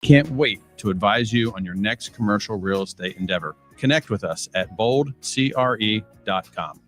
can't wait to advise you on your next commercial real estate endeavor. Connect with us at boldcre.com.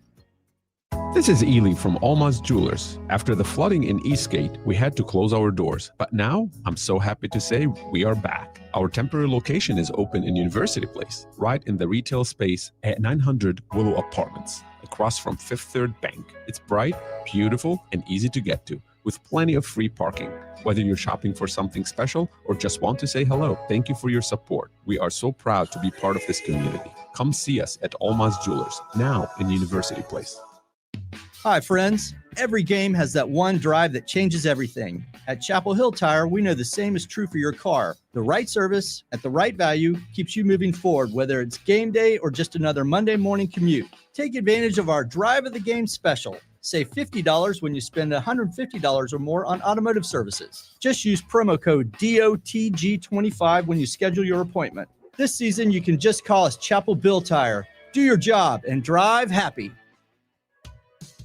This is Ely from Alma's Jewelers. After the flooding in Eastgate, we had to close our doors, but now I'm so happy to say we are back. Our temporary location is open in University Place, right in the retail space at 900 Willow Apartments, across from Fifth Third Bank. It's bright, beautiful, and easy to get to, with plenty of free parking. Whether you're shopping for something special or just want to say hello, thank you for your support. We are so proud to be part of this community. Come see us at Alma's Jewelers, now in University Place. Hi, friends. Every game has that one drive that changes everything. At Chapel Hill Tire, we know the same is true for your car. The right service at the right value keeps you moving forward, whether it's game day or just another Monday morning commute. Take advantage of our Drive of the Game special. Save $50 when you spend $150 or more on automotive services. Just use promo code DOTG25 when you schedule your appointment. This season, you can just call us Chapel Bill Tire. Do your job and drive happy.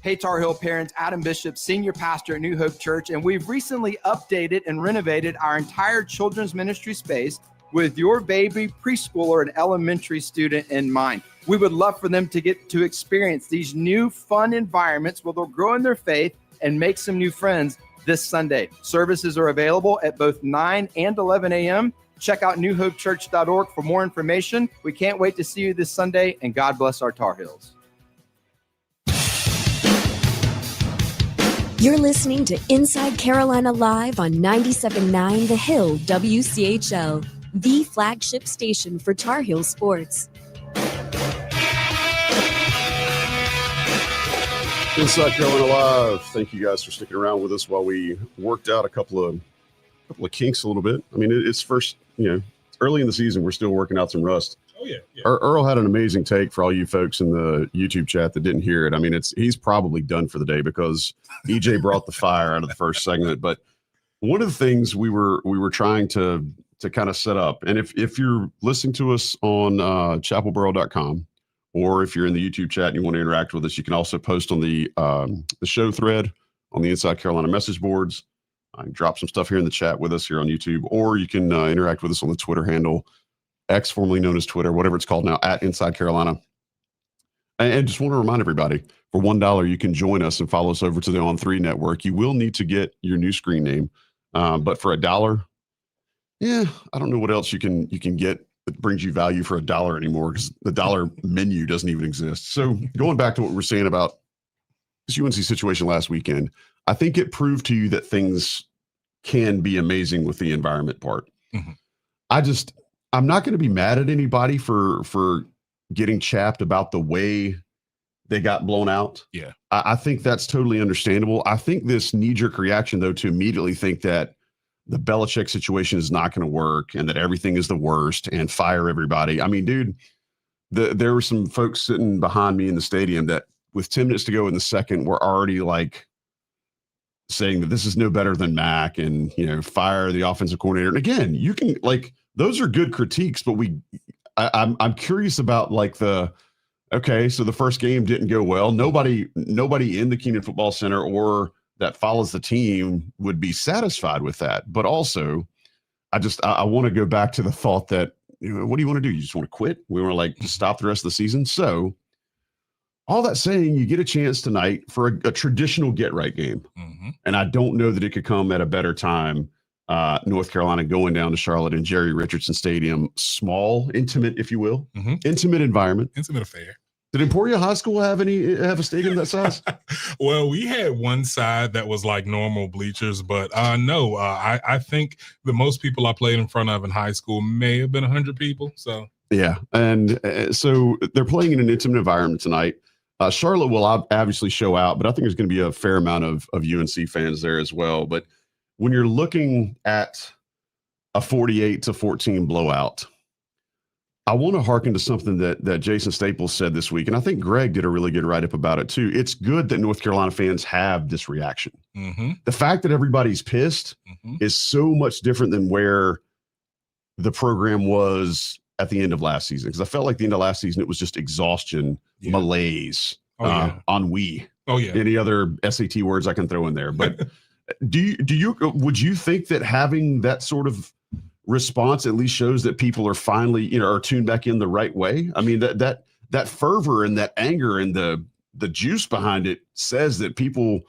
Hey, Tar Heel parents, Adam Bishop, senior pastor at New Hope Church, and we've recently updated and renovated our entire children's ministry space with your baby, preschooler, and elementary student in mind. We would love for them to get to experience these new fun environments where they'll grow in their faith and make some new friends this Sunday. Services are available at both 9 and 11 a.m. Check out newhopechurch.org for more information. We can't wait to see you this Sunday, and God bless our Tar Heels. You're listening to Inside Carolina Live on 97.9 The Hill WCHL, the flagship station for Tar Heel sports. Inside Carolina Live. Thank you guys for sticking around with us while we worked out a couple of kinks a little bit. I mean, it's first, early in the season, we're still working out some rust. Oh, yeah. Earl had an amazing take for all you folks in the YouTube chat that didn't hear it. I mean, he's probably done for the day because EJ brought the fire out of the first segment. But one of the things we were trying to kind of set up, and if you're listening to us on chapelboro.com, or if you're in the YouTube chat and you want to interact with us, you can also post on the show thread on the Inside Carolina message boards. I can drop some stuff here in the chat with us here on YouTube, or you can interact with us on the Twitter handle, X, formerly known as Twitter, whatever it's called now, at Inside Carolina. And just want to remind everybody, for $1, you can join us and follow us over to the On3 network. You will need to get your new screen name. But for $1, I don't know what else you can get that brings you value for $1 anymore, because the dollar menu doesn't even exist. So going back to what we're saying about this UNC situation last weekend, I think it proved to you that things can be amazing with the environment part. Mm-hmm. I'm not going to be mad at anybody for getting chapped about the way they got blown out. Yeah. I think that's totally understandable. I think this knee-jerk reaction, though, to immediately think that the Belichick situation is not going to work and that everything is the worst and fire everybody. I mean, dude, there were some folks sitting behind me in the stadium that with 10 minutes to go in the second were already like saying that this is no better than Mac and, fire the offensive coordinator. And again, you can those are good critiques, but I'm curious about so the first game didn't go well. Nobody in the Keenan Football Center or that follows the team would be satisfied with that. But also, I want to go back to the thought that, what do you want to do? You just want to quit? We want to just stop the rest of the season. So all that saying, you get a chance tonight for a traditional get-right game. Mm-hmm. And I don't know that it could come at a better time. North Carolina going down to Charlotte and Jerry Richardson Stadium, small, intimate, if you will, intimate environment, intimate affair. Did Emporia High School have a stadium that size? Well, we had one side that was like normal bleachers, but no, I think the most people I played in front of in high school may have been 100 people. So yeah, and so they're playing in an intimate environment tonight. Charlotte will obviously show out, but I think there's going to be a fair amount of UNC fans there as well. But when you're looking at a 48-14 blowout, I want to hearken to something that Jason Staples said this week, and I think Greg did a really good write-up about it too. It's good that North Carolina fans have this reaction. Mm-hmm. The fact that everybody's pissed is so much different than where the program was at the end of last season, because I felt like the end of last season, it was just exhaustion, malaise, ennui. Oh, yeah. Any other SAT words I can throw in there. But would you think that having that sort of response at least shows that people are finally, are tuned back in the right way. I mean, that fervor and that anger and the juice behind it says that people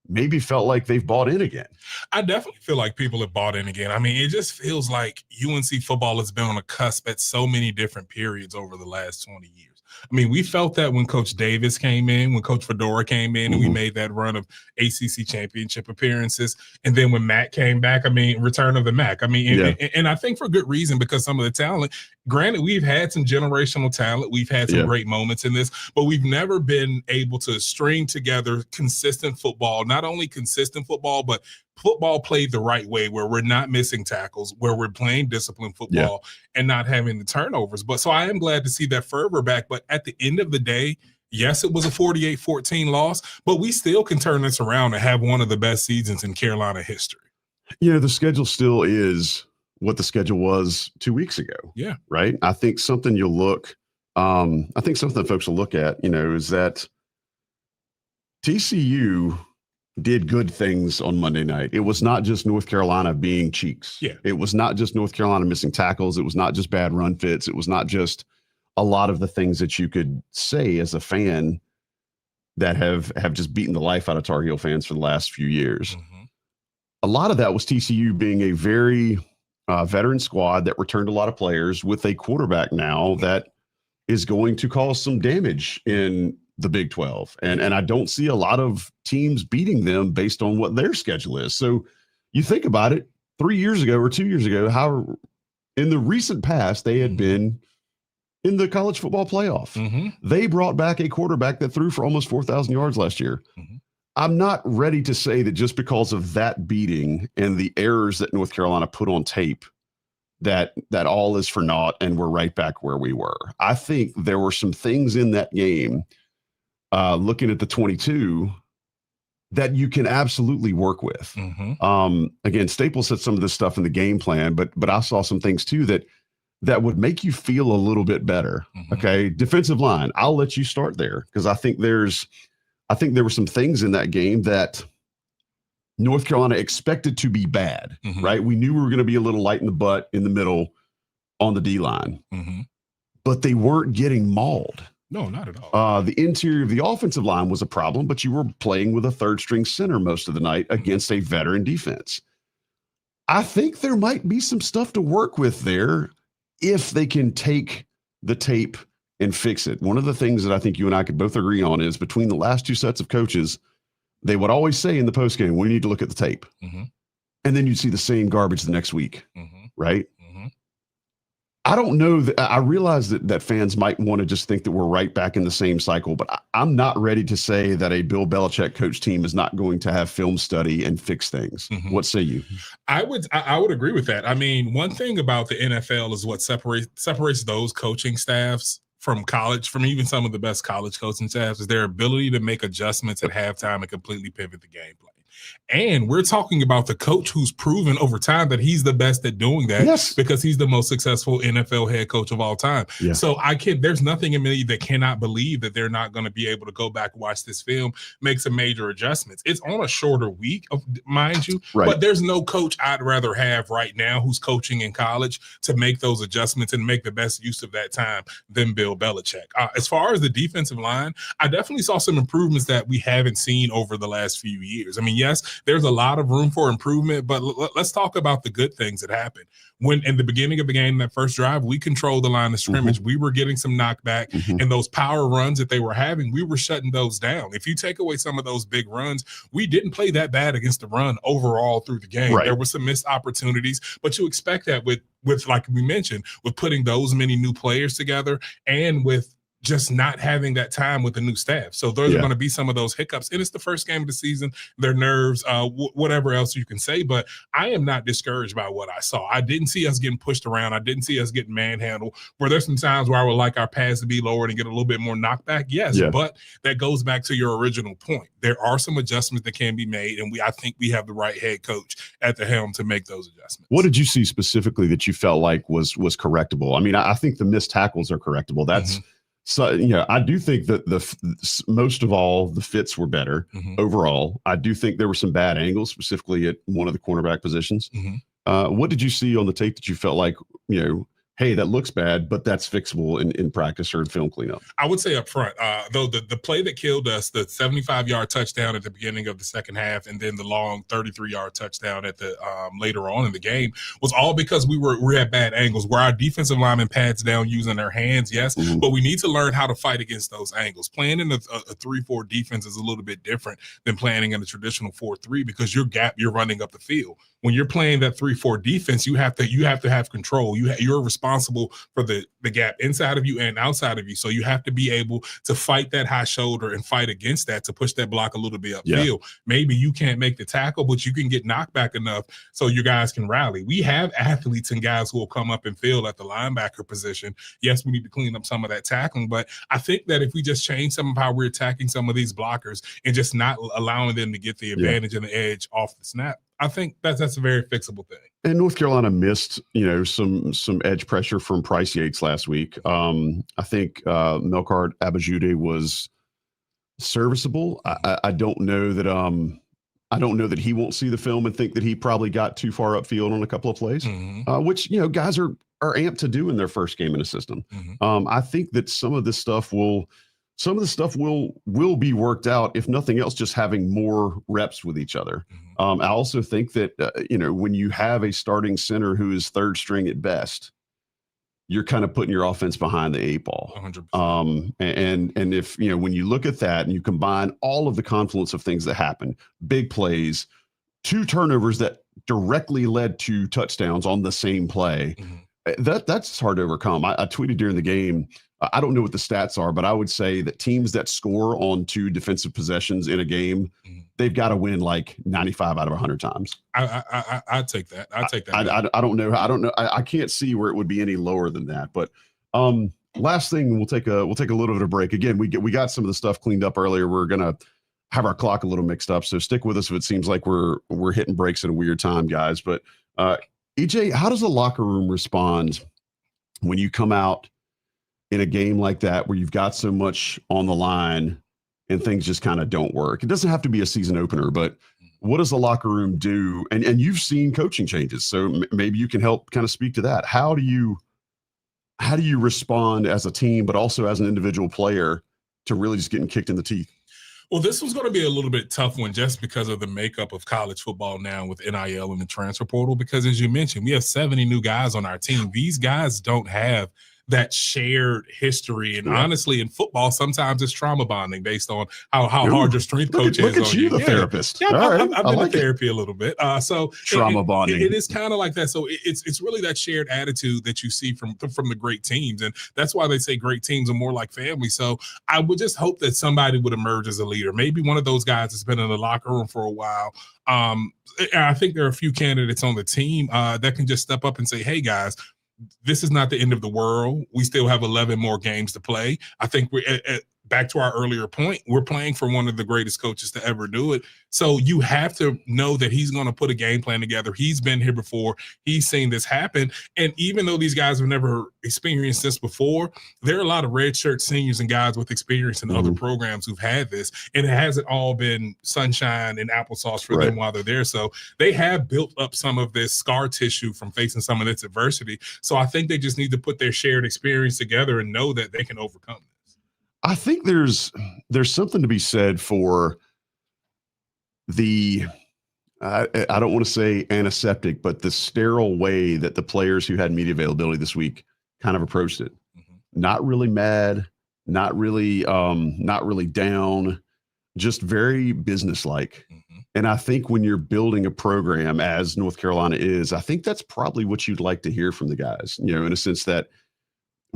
maybe felt like they've bought in again. I definitely feel like people have bought in again. I mean, it just feels like UNC football has been on a cusp at so many different periods over the last 20 years. I mean, we felt that when Coach Davis came in, when Coach Fedora came in, and we made that run of ACC championship appearances. And then when Mac came back, I mean, return of the Mac. I mean, and I think for good reason, because some of the talent, granted, we've had some generational talent. We've had some great moments in this, but we've never been able to string together consistent football, not only consistent football, but football played the right way, where we're not missing tackles, where we're playing disciplined football and not having the turnovers. But so I am glad to see that fervor back. But at the end of the day, yes, it was a 48-14 loss, but we still can turn this around and have one of the best seasons in Carolina history. The schedule still is what the schedule was 2 weeks ago. Yeah. Right. I think something you'll look, I think something folks will look at, is that TCU did good things on Monday night. It was not just North Carolina being cheeks. Yeah. It was not just North Carolina missing tackles. It was not just bad run fits. It was not just a lot of the things that you could say as a fan that have just beaten the life out of Tar Heel fans for the last few years. A lot of that was TCU being a very veteran squad that returned a lot of players with a quarterback now that is going to cause some damage in the Big 12. And I don't see a lot of teams beating them based on what their schedule is. So you think about it, 3 years ago or 2 years ago, how in the recent past they had been in the college football playoff. They brought back a quarterback that threw for almost 4,000 yards last year. I'm not ready to say that just because of that beating and the errors that North Carolina put on tape, that all is for naught and we're right back where we were. I think there were some things in that game, looking at the 22, that you can absolutely work with. Again, Staples said some of this stuff in the game plan, but I saw some things too that would make you feel a little bit better. Okay, defensive line, I'll let you start there, because I think there were some things in that game that North Carolina expected to be bad, right? We knew we were going to be a little light in the butt in the middle on the D-line, but they weren't getting mauled. No, not at all. The interior of the offensive line was a problem, but you were playing with a third-string center most of the night against a veteran defense. I think there might be some stuff to work with there if they can take the tape and fix it. One of the things that I think you and I could both agree on is between the last two sets of coaches, they would always say in the postgame, we need to look at the tape. And then you'd see the same garbage the next week, right? I don't know that I realize that fans might want to just think that we're right back in the same cycle, but I'm not ready to say that a Bill Belichick coach team is not going to have film study and fix things. What say you? I would agree with that. I mean, one thing about the NFL is what separates those coaching staffs from college, from even some of the best college coaching staffs, is their ability to make adjustments at halftime and completely pivot the game plan. And we're talking about the coach who's proven over time that he's the best at doing that, because he's the most successful NFL head coach of all time. So there's nothing in me that cannot believe that they're not going to be able to go back and watch this film, make some major adjustments. It's on a shorter week, mind you, but there's no coach I'd rather have right now who's coaching in college to make those adjustments and make the best use of that time than Bill Belichick. As far as the defensive line, I definitely saw some improvements that we haven't seen over the last few years. I mean, yes, there's a lot of room for improvement, but let's talk about the good things that happened. When in the beginning of the game, that first drive, we controlled the line of scrimmage. We were getting some knockback, and those power runs that they were having, we were shutting those down. If you take away some of those big runs, we didn't play that bad against the run overall through the game. There were some missed opportunities, but you expect that with like we mentioned, with putting those many new players together and with just not having that time with the new staff. So those are going to be some of those hiccups. And it's the first game of the season, their nerves, whatever else you can say. But I am not discouraged by what I saw. I didn't see us getting pushed around. I didn't see us getting manhandled. Were there some times where I would like our pads to be lowered and get a little bit more knockback? Yes, but that goes back to your original point. There are some adjustments that can be made, and I think we have the right head coach at the helm to make those adjustments. What did you see specifically that you felt like was correctable? I mean, I think the missed tackles are correctable. That's so, I do think that most of all, the fits were better overall. I do think there were some bad angles, specifically at one of the cornerback positions. What did you see on the tape that you felt like, hey, that looks bad, but that's fixable in practice or in film cleanup? I would say up front, though the play that killed us, the 75-yard touchdown at the beginning of the second half, and then the long 33-yard touchdown at the later on in the game, was all because we had bad angles where our defensive lineman pads down using their hands, yes, but we need to learn how to fight against those angles. Playing in a 3-4 defense is a little bit different than playing in a traditional 4-3 because you're running up the field. When you're playing that 3-4 defense, you have to have control. You're responsible for the gap inside of you and outside of you. So you have to be able to fight that high shoulder and fight against that to push that block a little bit upfield. Yeah. Maybe you can't make the tackle, but you can get knocked back enough so your guys can rally. We have athletes and guys who will come up and field at the linebacker position. Yes, we need to clean up some of that tackling, but I think that if we just change some of how we're attacking some of these blockers and just not allowing them to get the advantage and the edge off the snap, I think that's a very fixable thing. And North Carolina missed, some edge pressure from Price Yates last week. I think Melkart Abajude was serviceable. I don't know that he won't see the film and think that he probably got too far upfield on a couple of plays, which guys are amped to do in their first game in a system. I think that some of the stuff will be worked out, if nothing else, just having more reps with each other. I also think that, when you have a starting center who is third string at best, you're kind of putting your offense behind the 8 ball. 100%. And if, when you look at that and you combine all of the confluence of things that happen, big plays, 2 turnovers that directly led to touchdowns on the same play, that's hard to overcome. I tweeted during the game, I don't know what the stats are, but I would say that teams that score on 2 defensive possessions in a game, they've got to win like 95 out of 100 times. I'd take that. I don't know. I can't see where it would be any lower than that. But last thing, we'll take a little bit of a break. Again, we got some of the stuff cleaned up earlier. We're gonna have our clock a little mixed up, so stick with us if it seems like we're hitting breaks at a weird time, guys. But EJ, how does the locker room respond when you come out in a game like that where you've got so much on the line and things just kind of don't work? It doesn't have to be a season opener, but what does the locker room do? And you've seen coaching changes, so maybe you can help kind of speak to that. How do you respond as a team, but also as an individual player, to really just getting kicked in the teeth? Well, this was going to be a little bit tough one just because of the makeup of college football now with NIL and the transfer portal, because as you mentioned, we have 70 new guys on our team. These guys don't have that shared history. And honestly, in football, sometimes it's trauma bonding based on how hard your strength coach is. Look at you, the therapist. Yeah, I've been in therapy a little bit. So trauma bonding. It is kind of like that. So it's really that shared attitude that you see from the great teams. And that's why they say great teams are more like family. So I would just hope that somebody would emerge as a leader. Maybe one of those guys that's been in the locker room for a while. I think there are a few candidates on the team that can just step up and say, hey, guys, this is not the end of the world. We still have 11 more games to play. I think we're back to our earlier point. We're playing for one of the greatest coaches to ever do it. So you have to know that he's going to put a game plan together. He's been here before. He's seen this happen. And even though these guys have never experienced this before, there are a lot of redshirt seniors and guys with experience in other programs who've had this. And it hasn't all been sunshine and applesauce for them while they're there. So they have built up some of this scar tissue from facing some of this adversity. So I think they just need to put their shared experience together and know that they can overcome this. I think there's something to be said for the I don't want to say antiseptic, but the sterile way that the players who had media availability this week kind of approached it. Not really mad, not really down, just very businesslike. And I think when you're building a program, as North Carolina is, I think that's probably what you'd like to hear from the guys, in a sense that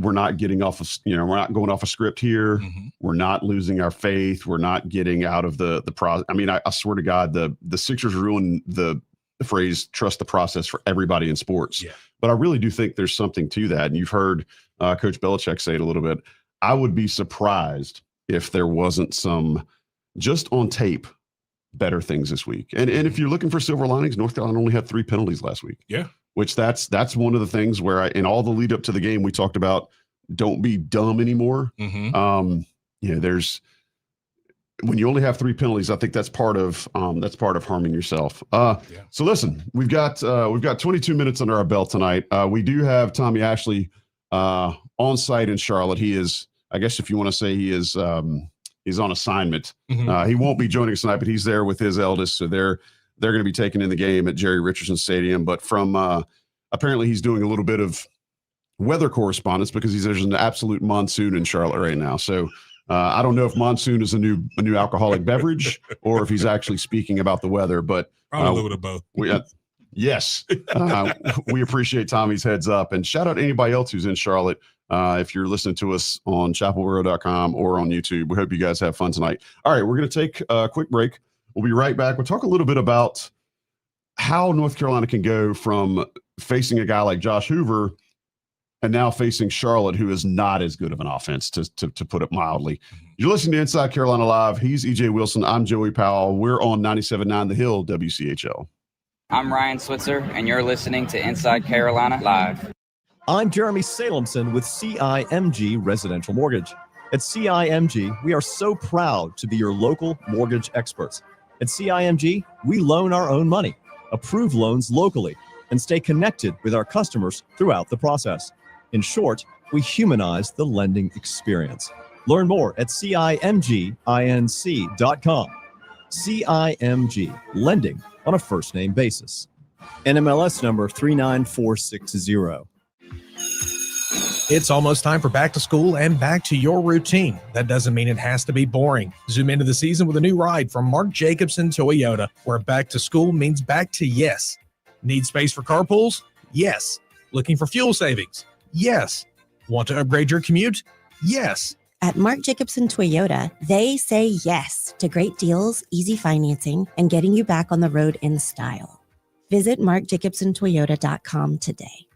we're not getting off of, we're not going off a script here. We're not losing our faith. We're not getting out of the process. I mean, I swear to God, the Sixers ruined the phrase "trust the process" for everybody in sports. But I really do think there's something to that. And you've heard Coach Belichick say it a little bit. I would be surprised if there wasn't some, just on tape, better things this week. And if you're looking for silver linings, North Carolina only had 3 penalties last week. Which that's one of the things where in all the lead up to the game, we talked about don't be dumb anymore. There's when you only have 3 penalties, I think that's part of harming yourself. So listen, we've got 22 minutes under our belt tonight. We do have Tommy Ashley on site in Charlotte. He is, I guess if you want to say he is, he's on assignment. He won't be joining us tonight, but he's there with his eldest. So they're going to be taking in the game at Jerry Richardson Stadium. But from apparently he's doing a little bit of weather correspondence because there's an absolute monsoon in Charlotte right now. So I don't know if monsoon is a new alcoholic beverage or if he's actually speaking about the weather, but probably a little bit of both. Yes. We appreciate Tommy's heads up, and shout out to anybody else who's in Charlotte. If you're listening to us on chapelboro.com or on YouTube, we hope you guys have fun tonight. All right, we're going to take a quick break. We'll be right back. We'll talk a little bit about how North Carolina can go from facing a guy like Josh Hoover and now facing Charlotte, who is not as good of an offense, to put it mildly. You're listening to Inside Carolina Live. He's EJ Wilson. I'm Joey Powell. We're on 97.9 The Hill, WCHL. I'm Ryan Switzer, and you're listening to Inside Carolina Live. I'm Jeremy Salemson with CIMG Residential Mortgage. At CIMG, we are so proud to be your local mortgage experts. At CIMG, we loan our own money, approve loans locally, and stay connected with our customers throughout the process. In short, we humanize the lending experience. Learn more at CIMGINC.com. CIMG, lending on a first-name basis. NMLS number 39460. It's almost time for back to school and back to your routine. That doesn't mean it has to be boring. Zoom into the season with a new ride from Mark Jacobson Toyota, where back to school means back to yes. Need space for carpools? Yes. Looking for fuel savings? Yes. Want to upgrade your commute? Yes. At Mark Jacobson Toyota, they say yes to great deals, easy financing, and getting you back on the road in style. Visit markjacobsontoyota.com today.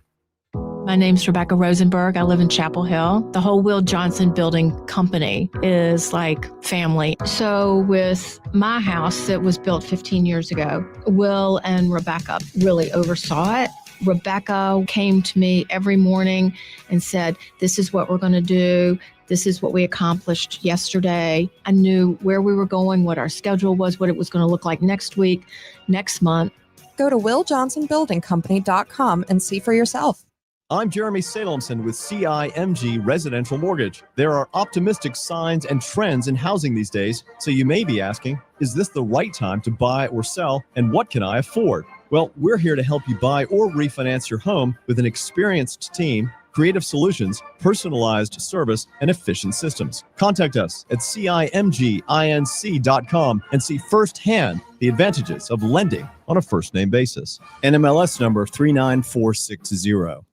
My name's Rebecca Rosenberg. I live in Chapel Hill. The whole Will Johnson Building Company is like family. So with my house that was built 15 years ago, Will and Rebecca really oversaw it. Rebecca came to me every morning and said, this is what we're going to do. This is what we accomplished yesterday. I knew where we were going, what our schedule was, what it was going to look like next week, next month. Go to willjohnsonbuildingcompany.com and see for yourself. I'm Jeremy Salemson with CIMG Residential Mortgage. There are optimistic signs and trends in housing these days, so you may be asking, is this the right time to buy or sell, and what can I afford? Well, we're here to help you buy or refinance your home with an experienced team, creative solutions, personalized service, and efficient systems. Contact us at CIMGINC.com and see firsthand the advantages of lending on a first-name basis. NMLS number 39460.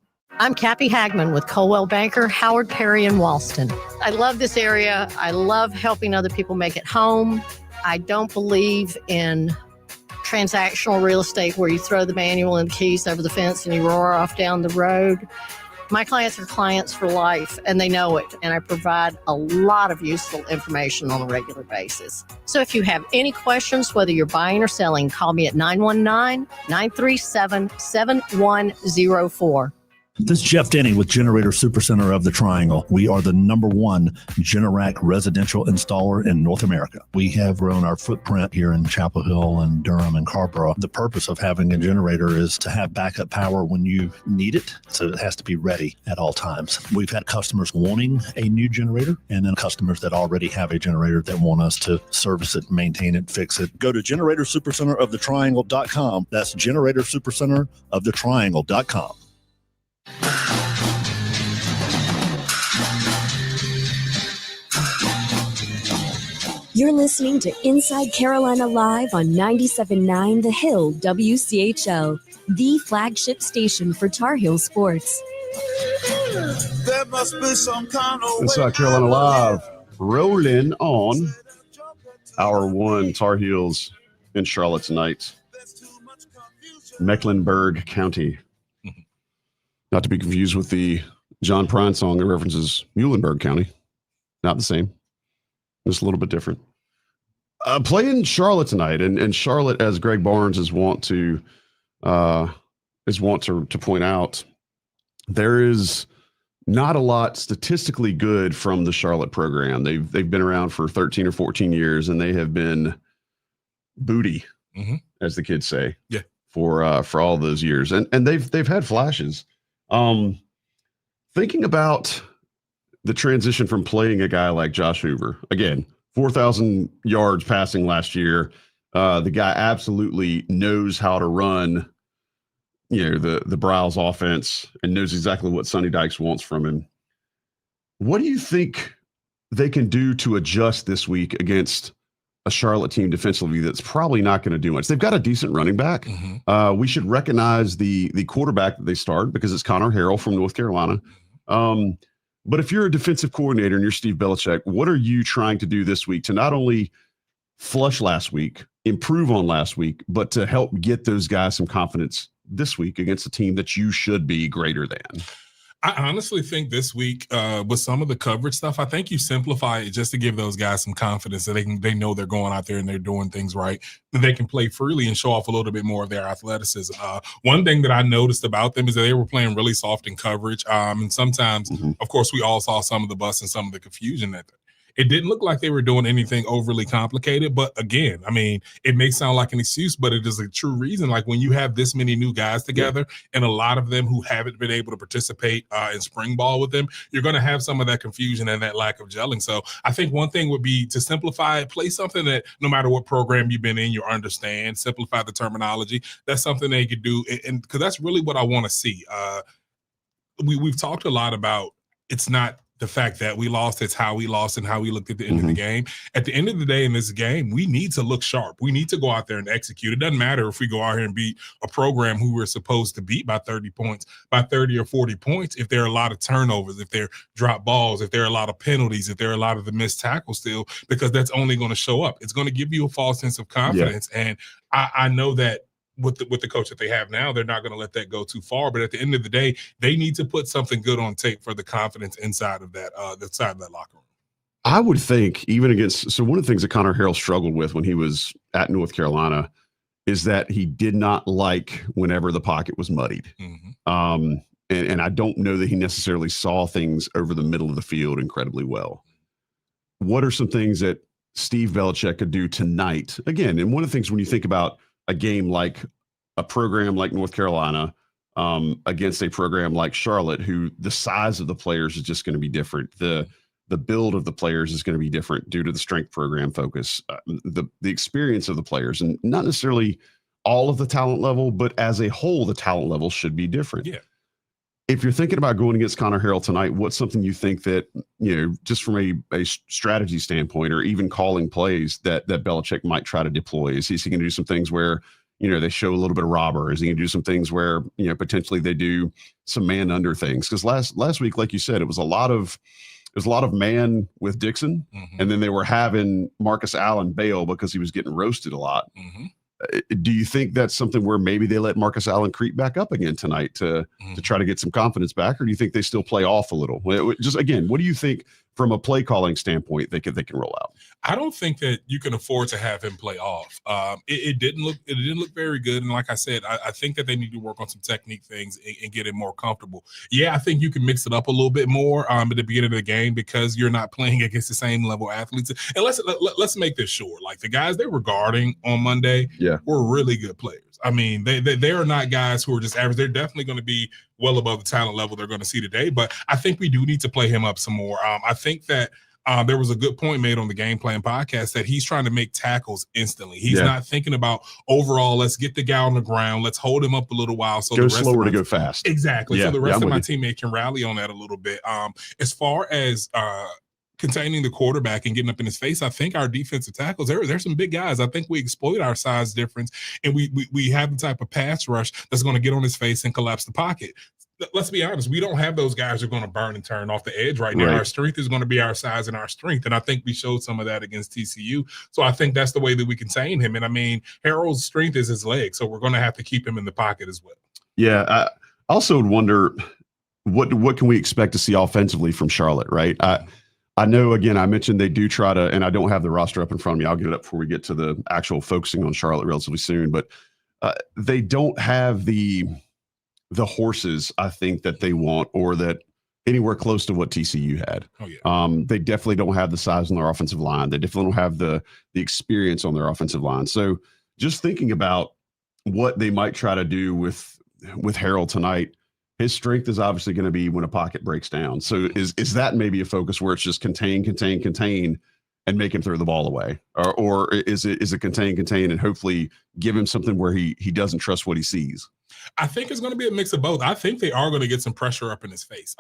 I'm Cappy Hagman with Coldwell Banker, Howard Perry, and Walston. I love this area. I love helping other people make it home. I don't believe in transactional real estate where you throw the manual and keys over the fence and you roar off down the road. My clients are clients for life, and they know it, and I provide a lot of useful information on a regular basis. So if you have any questions, whether you're buying or selling, call me at 919-937-7104. This is Jeff Denny with Generator Supercenter of the Triangle. We are the #1 Generac residential installer in North America. We have grown our footprint here in Chapel Hill and Durham and Carrboro. The purpose of having a generator is to have backup power when you need it, so it has to be ready at all times. We've had customers wanting a new generator, and then customers that already have a generator that want us to service it, maintain it, fix it. Go to GeneratorSuperCenterOfTheTriangle.com. That's GeneratorSuperCenterOfTheTriangle.com. You're listening to Inside Carolina Live on 97.9 The Hill WCHL, the flagship station for Tar Heel sports. There must be some kind of Inside Carolina Live, rolling on hour one. Tar Heels in Charlotte tonight. Mecklenburg County. Not to be confused with the John Prine song that references Muhlenberg County. Not the same. Just a little bit different. Playing Charlotte tonight, and Charlotte, as Greg Barnes is want to point out, there is not a lot statistically good from the Charlotte program. They've been around for 13 or 14 years, and they have been booty, as the kids say, for all those years. And they've had flashes. Thinking about the transition from playing a guy like Josh Hoover, again, 4,000 yards passing last year. The guy absolutely knows how to run, the Browse offense, and knows exactly what Sonny Dykes wants from him. What do you think they can do to adjust this week against a Charlotte team defensively that's probably not going to do much? They've got a decent running back. We should recognize the quarterback that they start, because it's Connor Harrell from North Carolina. But if you're a defensive coordinator and you're Steve Belichick, what are you trying to do this week to not only flush last week, improve on last week, but to help get those guys some confidence this week against a team that you should be greater than? I honestly think this week, with some of the coverage stuff, I think you simplify it just to give those guys some confidence that they know they're going out there and they're doing things right, that they can play freely and show off a little bit more of their athleticism. One thing that I noticed about them is that they were playing really soft in coverage. And sometimes, of course, we all saw some of the bust and some of the confusion that it didn't look like they were doing anything overly complicated. But again, I mean, it may sound like an excuse, but it is a true reason. Like when you have this many new guys together and a lot of them who haven't been able to participate in spring ball with them, you're going to have some of that confusion and that lack of gelling. So I think one thing would be to simplify it, play something that no matter what program you've been in, you understand, simplify the terminology. That's something they could do. And because that's really what I want to see. We've talked a lot about it's not the fact that we lost, it's how we lost and how we looked at the end of the game. At the end of the day in this game, we need to look sharp. We need to go out there and execute. It doesn't matter if we go out here and beat a program who we're supposed to beat by 30 points, by 30 or 40 points, if there are a lot of turnovers, if there are drop balls, if there are a lot of penalties, if there are a lot of the missed tackles still, because that's only going to show up. It's going to give you a false sense of confidence. And I know that with the coach that they have now, they're not going to let that go too far. But at the end of the day, they need to put something good on tape for the confidence inside of that, side of that locker room. I would think even against, so one of the things that Connor Harrell struggled with when he was at North Carolina is that he did not like whenever the pocket was muddied. And I don't know that he necessarily saw things over the middle of the field incredibly well. What are some things that Steve Belichick could do tonight? Again, and one of the things when you think about a game like a program like North Carolina against a program like Charlotte, who the size of the players is just going to be different. The build of the players is going to be different due to the strength program focus, the experience of the players, and not necessarily all of the talent level, but as a whole, the talent level should be different. Yeah. If you're thinking about going against Connor Harrell tonight, what's something you think that, just from a strategy standpoint or even calling plays that Belichick might try to deploy? Is he going to do some things where, they show a little bit of robber? Is he going to do some things where, potentially they do some man under things? Because last week, like you said, it was a lot of man with Dixon, and then they were having Marcus Allen bail because he was getting roasted a lot. Do you think that's something where maybe they let Marcus Allen creep back up again tonight to try to get some confidence back, or do you think they still play off a little? Just again, what do you think from a play calling standpoint they can roll out? I don't think that you can afford to have him play off. It didn't look very good, and like I said, I think that they need to work on some technique things and get it more comfortable. Yeah, I think you can mix it up a little bit more at the beginning of the game because you're not playing against the same level athletes. And let's make this sure, like the guys they were guarding on Monday were really good players. I mean, they are not guys who are just average. They're definitely going to be well above the talent level they're going to see today. But I think we do need to play him up some more. I think that there was a good point made on the Game Plan podcast that he's trying to make tackles instantly. He's not thinking about overall, let's get the guy on the ground. Let's hold him up a little while. So go slower to go fast. Exactly. So the rest of my teammates can rally on that a little bit. As far as containing the quarterback and getting up in his face, I think our defensive tackles, there's some big guys. I think we exploit our size difference, and we have the type of pass rush that's going to get on his face and collapse the pocket. Let's be honest, we don't have those guys who are going to burn and turn off the edge right now. Our strength is going to be our size and our strength, and I think we showed some of that against TCU. So I think that's the way that we contain him. And I mean, Harrell's strength is his leg, so we're going to have to keep him in the pocket as well. Yeah, I also would wonder what can we expect to see offensively from Charlotte, right? I know, again, I mentioned they do try to, and I don't have the roster up in front of me. I'll get it up before we get to the actual focusing on Charlotte relatively soon, but they don't have the horses I think that they want, or that anywhere close to what TCU had. Oh, yeah. They definitely don't have the size on their offensive line. They definitely don't have the experience on their offensive line. So just thinking about what they might try to do with Harold tonight, his strength is obviously going to be when a pocket breaks down. So is that maybe a focus where it's just contain, and make him throw the ball away? Or is it contain, and hopefully give him something where he doesn't trust what he sees? I think it's going to be a mix of both. I think they are going to get some pressure up in his face.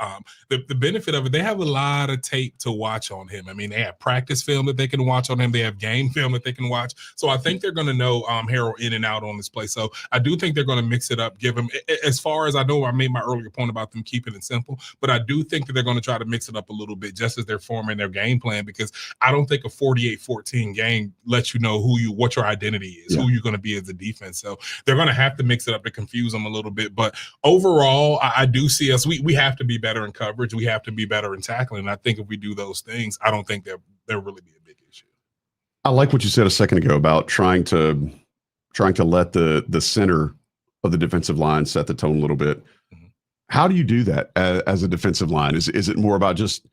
The benefit of it, they have a lot of tape to watch on him. I mean, they have practice film that they can watch on him. They have game film that they can watch. So I think they're going to know Harold in and out on this play. So I do think they're going to mix it up, give him, as far as I know, I made my earlier point about them keeping it simple, but I do think that they're going to try to mix it up a little bit just as they're forming their game plan, because I don't think a 48-14 game lets you know what your identity is, who you're going to be as a defense. So they're going to have to mix it up to confuse them a little bit. But overall, I do see us, we have to be better in coverage. We have to be better in tackling. And I think if we do those things, I don't think they'll really be a big issue. I like what you said a second ago about trying to let the center of the defensive line set the tone a little bit. Mm-hmm. How do you do that as a defensive line? Is it more about just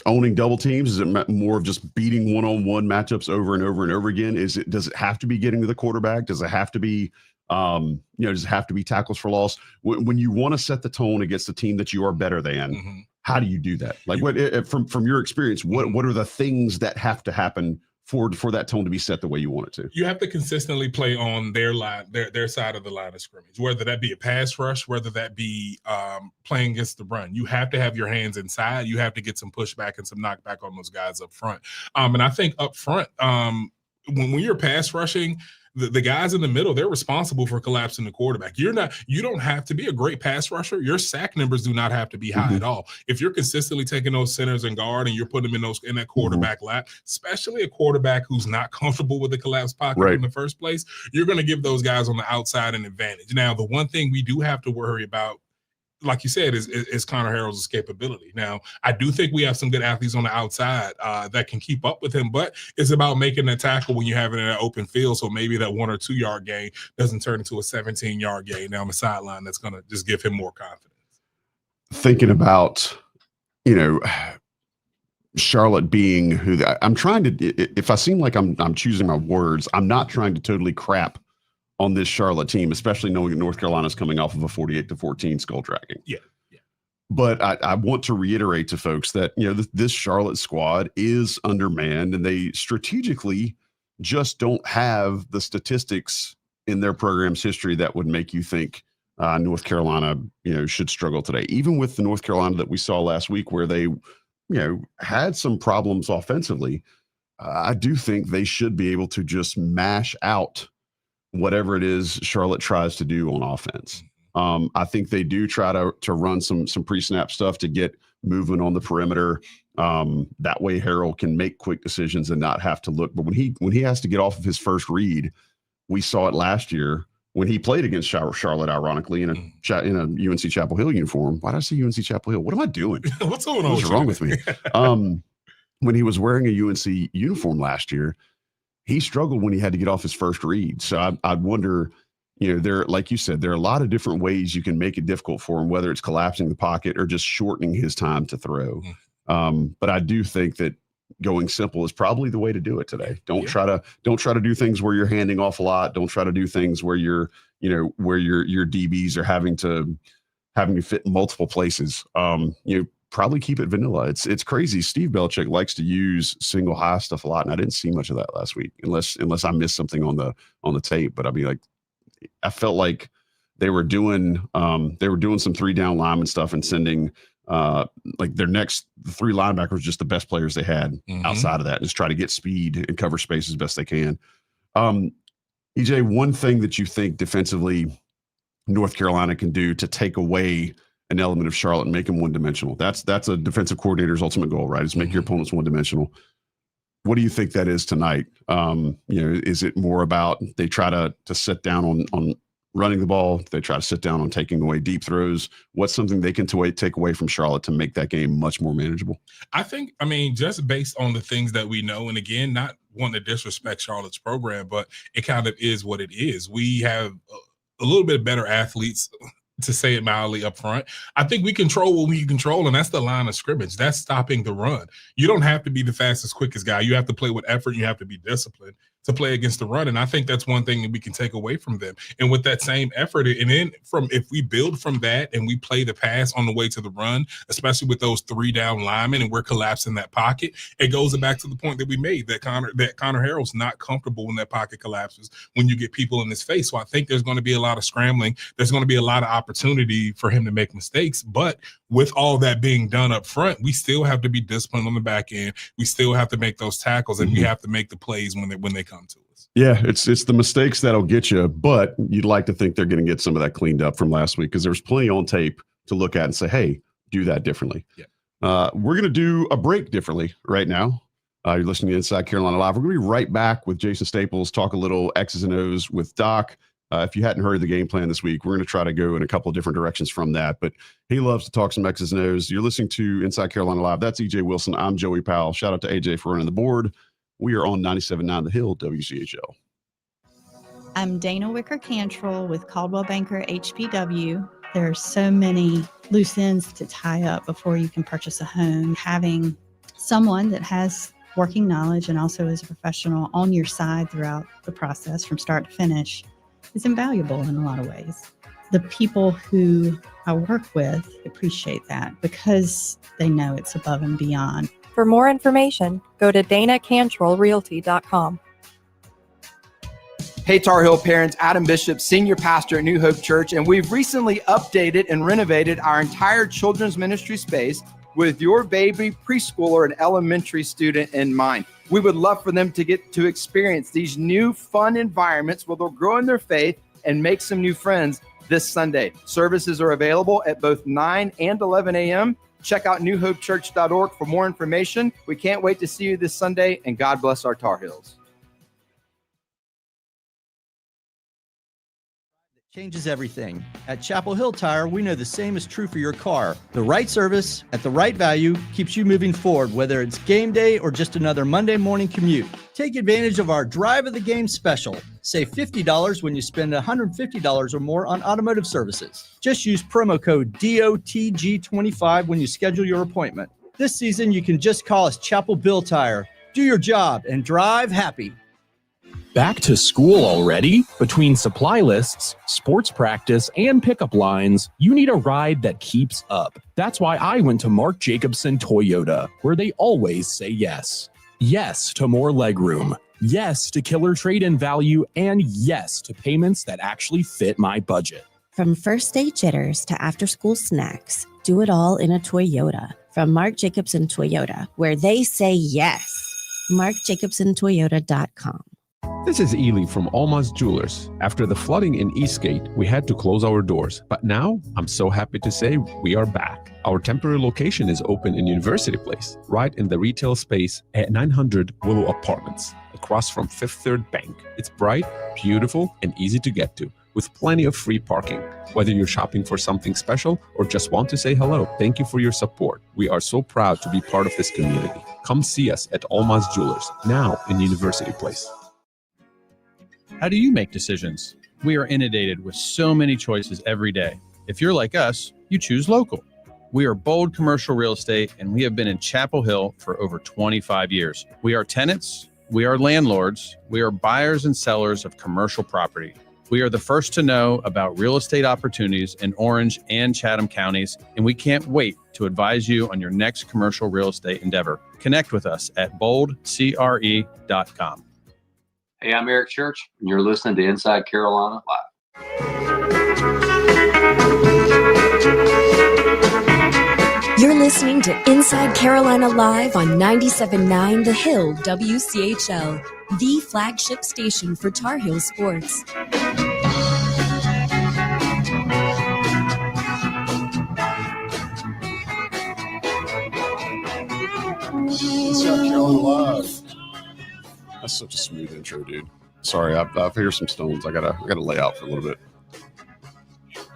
owning double teams? Is it more of just beating one-on-one matchups over and over and over again? Does it have to be getting to the quarterback? Does it have to be does it have to be tackles for loss? When you want to set the tone against the team that you are better than, mm-hmm. how do you do that? Like, what from your experience, what are the things that have to happen for that tone to be set the way you want it to? You have to consistently play on their line, their side of the line of scrimmage, whether that be a pass rush, whether that be playing against the run. You have to have your hands inside. You have to get some pushback and some knockback on those guys up front. And I think up front, when you're pass rushing, the guys in the middle, they're responsible for collapsing the quarterback. You don't have to be a great pass rusher. Your sack numbers do not have to be high at all. If you're consistently taking those centers and guard and you're putting them in that quarterback lap, especially a quarterback who's not comfortable with the collapsed pocket in the first place, you're going to give those guys on the outside an advantage. Now, the one thing we do have to worry about, like you said, is Connor Harold's escapability. Now, I do think we have some good athletes on the outside that can keep up with him, but it's about making a tackle when you have it in an open field, so maybe that 1 or 2 yard gain doesn't turn into a 17-yard gain down the sideline. That's going to just give him more confidence. Thinking about, Charlotte being who I'm trying to, if I seem like I'm choosing my words, I'm not trying to totally crap on this Charlotte team, especially knowing that North Carolina's coming off of a 48-14 skull tracking. Yeah. But I want to reiterate to folks that, this Charlotte squad is undermanned, and they strategically just don't have the statistics in their program's history that would make you think North Carolina, should struggle today. Even with the North Carolina that we saw last week, where they, had some problems offensively, I do think they should be able to just mash out whatever it is Charlotte tries to do on offense. I think they do try to run some pre-snap stuff to get movement on the perimeter. That way Harold can make quick decisions and not have to look. But when he has to get off of his first read, we saw it last year when he played against Charlotte, ironically, in a UNC Chapel Hill uniform. Why did I say UNC Chapel Hill? What am I doing? What's going on? What's wrong with me? When he was wearing a UNC uniform last year, he struggled when he had to get off his first read. So I'd wonder, like you said, there are a lot of different ways you can make it difficult for him, whether it's collapsing the pocket or just shortening his time to throw. But I do think that going simple is probably the way to do it today. Don't try to do things where you're handing off a lot. Don't try to do things where your DBs are having to fit in multiple places. Probably keep it vanilla. It's crazy. Steve Belichick likes to use single high stuff a lot, and I didn't see much of that last week, unless I missed something on the tape. But I felt like they were doing some 3 down lineman stuff and sending their next 3 linebackers just the best players they had outside of that, and just try to get speed and cover space as best they can. EJ, one thing that you think defensively North Carolina can do to take away an element of Charlotte and make them one-dimensional. That's a defensive coordinator's ultimate goal, right? Is make your opponents one-dimensional. What do you think that is tonight? Is it more about they try to sit down on running the ball? They try to sit down on taking away deep throws? What's something they can take away from Charlotte to make that game much more manageable? I think, just based on the things that we know, and again, not wanting to disrespect Charlotte's program, but it kind of is what it is. We have a little bit better athletes to say it mildly, up front. I think we control what we can control, and that's the line of scrimmage. That's stopping the run. You don't have to be the fastest, quickest guy. You have to play with effort. You have to be disciplined to play against the run. And I think that's one thing that we can take away from them. And with that same effort, and then if we build from that and we play the pass on the way to the run, especially with those 3 down linemen and we're collapsing that pocket, it goes back to the point that we made that Connor Harrell's not comfortable when that pocket collapses, when you get people in his face. So I think there's going to be a lot of scrambling. There's going to be a lot of opportunity for him to make mistakes. But with all that being done up front, we still have to be disciplined on the back end. We still have to make those tackles, and we have to make the plays when they come to us. Yeah, it's the mistakes that'll get you, but you'd like to think they're going to get some of that cleaned up from last week because there's plenty on tape to look at and say, hey, do that differently. Yeah. We're going to do a break differently right now. You're listening to Inside Carolina Live. We're going to be right back with Jason Staples, talk a little X's and O's with Doc. If you hadn't heard the game plan this week, we're going to try to go in a couple of different directions from that. But he loves to talk some X's and O's. You're listening to Inside Carolina Live. That's EJ Wilson. I'm Joey Powell. Shout out to AJ for running the board. We are on 97.9 The Hill, WCHL. I'm Dana Wicker-Cantrell with Coldwell Banker HPW. There are so many loose ends to tie up before you can purchase a home. Having someone that has working knowledge and also is a professional on your side throughout the process from start to finish is invaluable in a lot of ways. The people who I work with appreciate that because they know it's above and beyond. For more information, go to danacantrellrealty.com. Hey, Tar Heel parents, Adam Bishop, senior pastor at New Hope Church, and we've recently updated and renovated our entire children's ministry space with your baby, preschooler, and elementary student in mind. We would love for them to get to experience these new fun environments where they'll grow in their faith and make some new friends this Sunday. Services are available at both 9 and 11 a.m. Check out newhopechurch.org for more information. We can't wait to see you this Sunday, and God bless our Tar Heels. Changes everything. At Chapel Hill Tire, we know the same is true for your car. The right service at the right value keeps you moving forward, whether it's game day or just another Monday morning commute. Take advantage of our Drive of the Game special. Save $50 when you spend $150 or more on automotive services. Just use promo code DOTG25 when you schedule your appointment. This season, you can just call us Chapel Bill Tire. Do your job and drive happy. Back to school already? Between supply lists, sports practice, and pickup lines, you need a ride that keeps up. That's why I went to Mark Jacobson Toyota, where they always say yes. Yes to more legroom. Yes to killer trade-in value. And yes to payments that actually fit my budget. From first day jitters to after-school snacks, do it all in a Toyota. From Mark Jacobson Toyota, where they say yes. MarkJacobsonToyota.com. This is Ely from Alma's Jewelers. After the flooding in Eastgate, we had to close our doors. But now, I'm so happy to say we are back. Our temporary location is open in University Place, right in the retail space at 900 Willow Apartments, across from Fifth Third Bank. It's bright, beautiful, and easy to get to, with plenty of free parking. Whether you're shopping for something special or just want to say hello, thank you for your support. We are so proud to be part of this community. Come see us at Alma's Jewelers, now in University Place. How do you make decisions? We are inundated with so many choices every day. If you're like us, you choose local. We are Bold Commercial Real Estate, and we have been in Chapel Hill for over 25 years. We are tenants, we are landlords, we are buyers and sellers of commercial property. We are the first to know about real estate opportunities in Orange and Chatham counties, and we can't wait to advise you on your next commercial real estate endeavor. Connect with us at boldcre.com. Hey, I'm Eric Church, and you're listening to Inside Carolina Live. You're listening to Inside Carolina Live on 97.9 The Hill WCHL, the flagship station for Tar Heel sports. Inside Carolina Live. That's such a smooth intro, dude. Sorry, I've hear some stones. I gotta lay out for a little bit.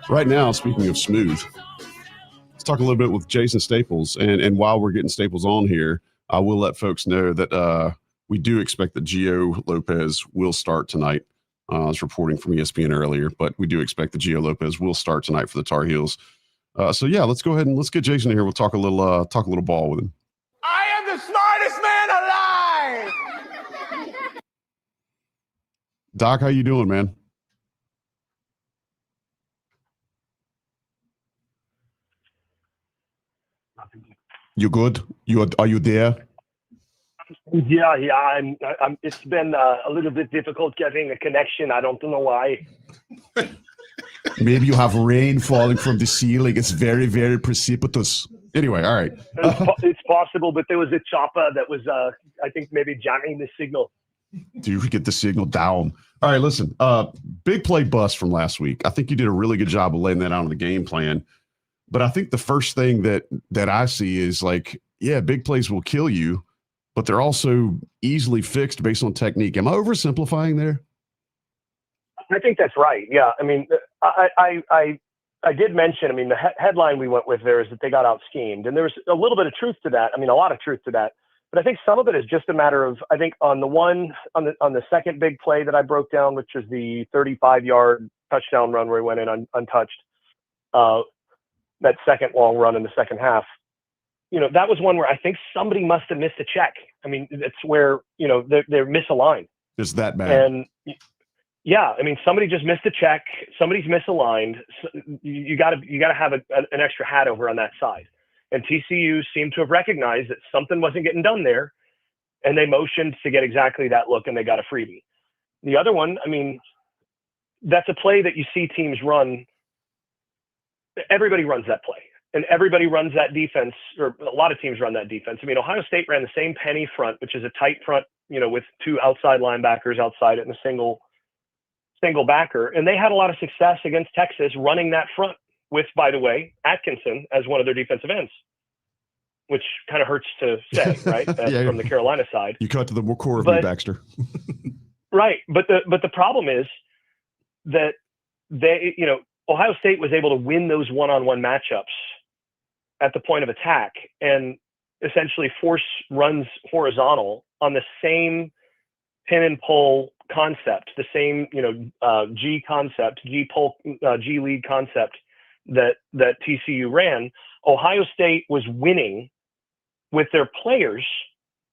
Right now, speaking of smooth, let's talk a little bit with Jason Staples. And while we're getting Staples on here, I will let folks know that we do expect that Gio Lopez will start tonight. I was reporting from ESPN earlier, but we do expect that Gio Lopez will start tonight for the Tar Heels. So yeah, let's go ahead and let's get Jason in here. We'll talk a little ball with him. I am the smartest man alive. Doc, how you doing, man? You good? Are you there? Yeah. I'm. It's been a little bit difficult getting a connection. I don't know why. Maybe you have rain falling from the ceiling. It's very, very precipitous. Anyway, all right. It's possible, but there was a chopper that was, I think, maybe jamming the signal. Do you get the signal down? All right, listen. Big play bust from last week. I think you did a really good job of laying that out on the game plan. But I think the first thing that I see is like, yeah, big plays will kill you, but they're also easily fixed based on technique. Am I oversimplifying there? I think that's right. Yeah. I mean, I did mention, I mean, the headline we went with there is that they got out schemed, and there was a little bit of truth to that. I mean, a lot of truth to that, but I think some of it is just a matter of, I think on the second big play that I broke down, which was the 35-yard touchdown run where he went in untouched, that second long run in the second half, that was one where I think somebody must have missed a check. I mean, it's where, they're misaligned. Is that bad? And yeah, I mean, somebody just missed a check. Somebody's misaligned. You got to have an extra hat over on that side. And TCU seemed to have recognized that something wasn't getting done there, and they motioned to get exactly that look, and they got a freebie. The other one, I mean, that's a play that you see teams run. Everybody runs that play, and everybody runs that defense, or a lot of teams run that defense. I mean, Ohio State ran the same penny front, which is a tight front, with two outside linebackers outside it and a single backer. And they had a lot of success against Texas running that front with, by the way, Atkinson as one of their defensive ends, which kind of hurts to say, right? Yeah, from the Carolina side. You cut to the core of me, Baxter. Right. But the problem is that Ohio State was able to win those one-on-one matchups at the point of attack and essentially force runs horizontal on the same pin and pull concept, the same, G concept, G lead concept that TCU ran. Ohio State was winning with their players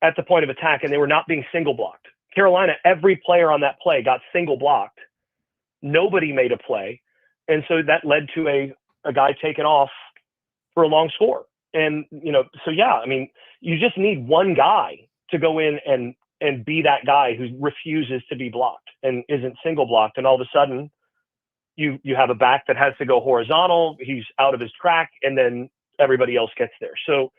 at the point of attack, and they were not being single blocked. Carolina, every player on that play got single blocked. Nobody made a play. And so that led to a guy taken off for a long score. And, so yeah, I mean, you just need one guy to go in and be that guy who refuses to be blocked and isn't single blocked. And all of a sudden you have a back that has to go horizontal. He's out of his track, and then everybody else gets there. So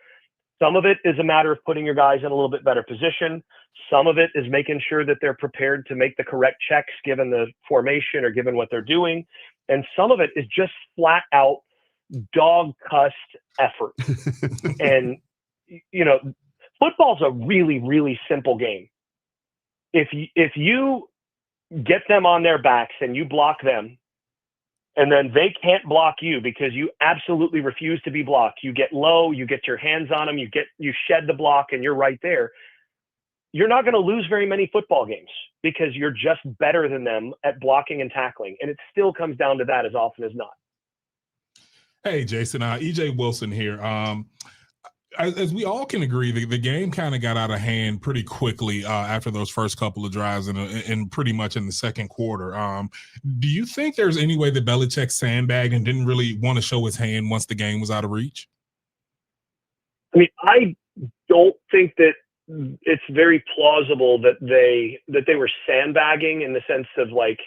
some of it is a matter of putting your guys in a little bit better position. Some of it is making sure that they're prepared to make the correct checks given the formation or given what they're doing. And some of it is just flat out dog cussed effort. And, football's a really, really simple game. If you get them on their backs and you block them, and then they can't block you because you absolutely refuse to be blocked, you get low, you get your hands on them, you shed the block, and you're right there. You're not going to lose very many football games because you're just better than them at blocking and tackling. And it still comes down to that as often as not. Hey, Jason, EJ Wilson here. As we all can agree, the game kind of got out of hand pretty quickly after those first couple of drives and pretty much in the second quarter. Do you think there's any way that Belichick sandbagged and didn't really want to show his hand once the game was out of reach? I mean, I don't think that it's very plausible that they were sandbagging in the sense of like,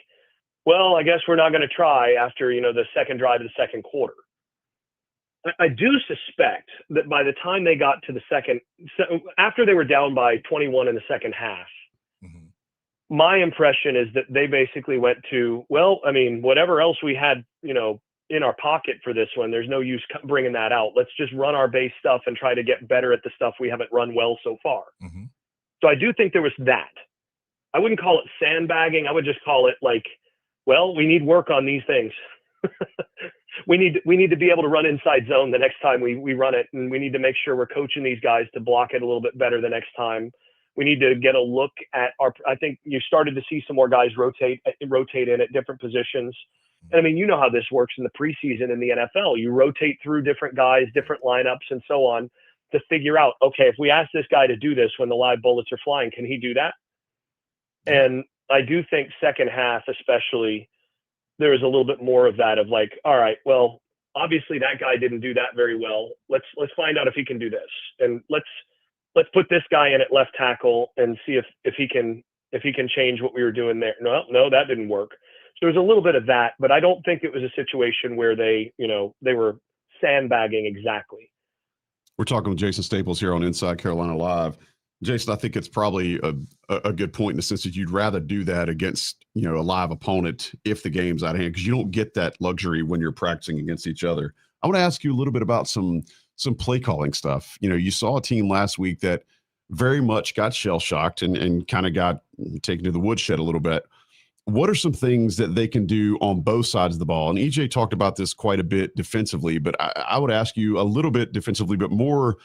well, I guess we're not going to try after, the second drive of the second quarter. I do suspect that by the time they got to the after they were down by 21 in the second half, my impression is that they basically went to, well, I mean, whatever else we had, in our pocket for this one, there's no use bringing that out. Let's just run our base stuff and try to get better at the stuff we haven't run well so far. Mm-hmm. So I do think there was that. I wouldn't call it sandbagging. I would just call it like, well, we need work on these things. We need to be able to run inside zone the next time we run it, and we need to make sure we're coaching these guys to block it a little bit better the next time. We need to get a look at I think you started to see some more guys rotate in at different positions. And I mean, you know how this works in the preseason in the NFL. You rotate through different guys, different lineups, and so on to figure out, okay, if we ask this guy to do this when the live bullets are flying, can he do that? And I do think second half, especially, there was a little bit more of that of like, all right, well, obviously that guy didn't do that very well. Let's find out if he can do this, and let's put this guy in at left tackle and see if he can change what we were doing there. No, that didn't work. So there's a little bit of that, but I don't think it was a situation where they were sandbagging exactly. We're talking with Jason Staples here on Inside Carolina Live. Jason, I think it's probably a good point in the sense that you'd rather do that against, a live opponent if the game's out of hand, because you don't get that luxury when you're practicing against each other. I want to ask you a little bit about some play calling stuff. You saw a team last week that very much got shell-shocked and kind of got taken to the woodshed a little bit. What are some things that they can do on both sides of the ball? And EJ talked about this quite a bit defensively, but I would ask you a little bit defensively, but more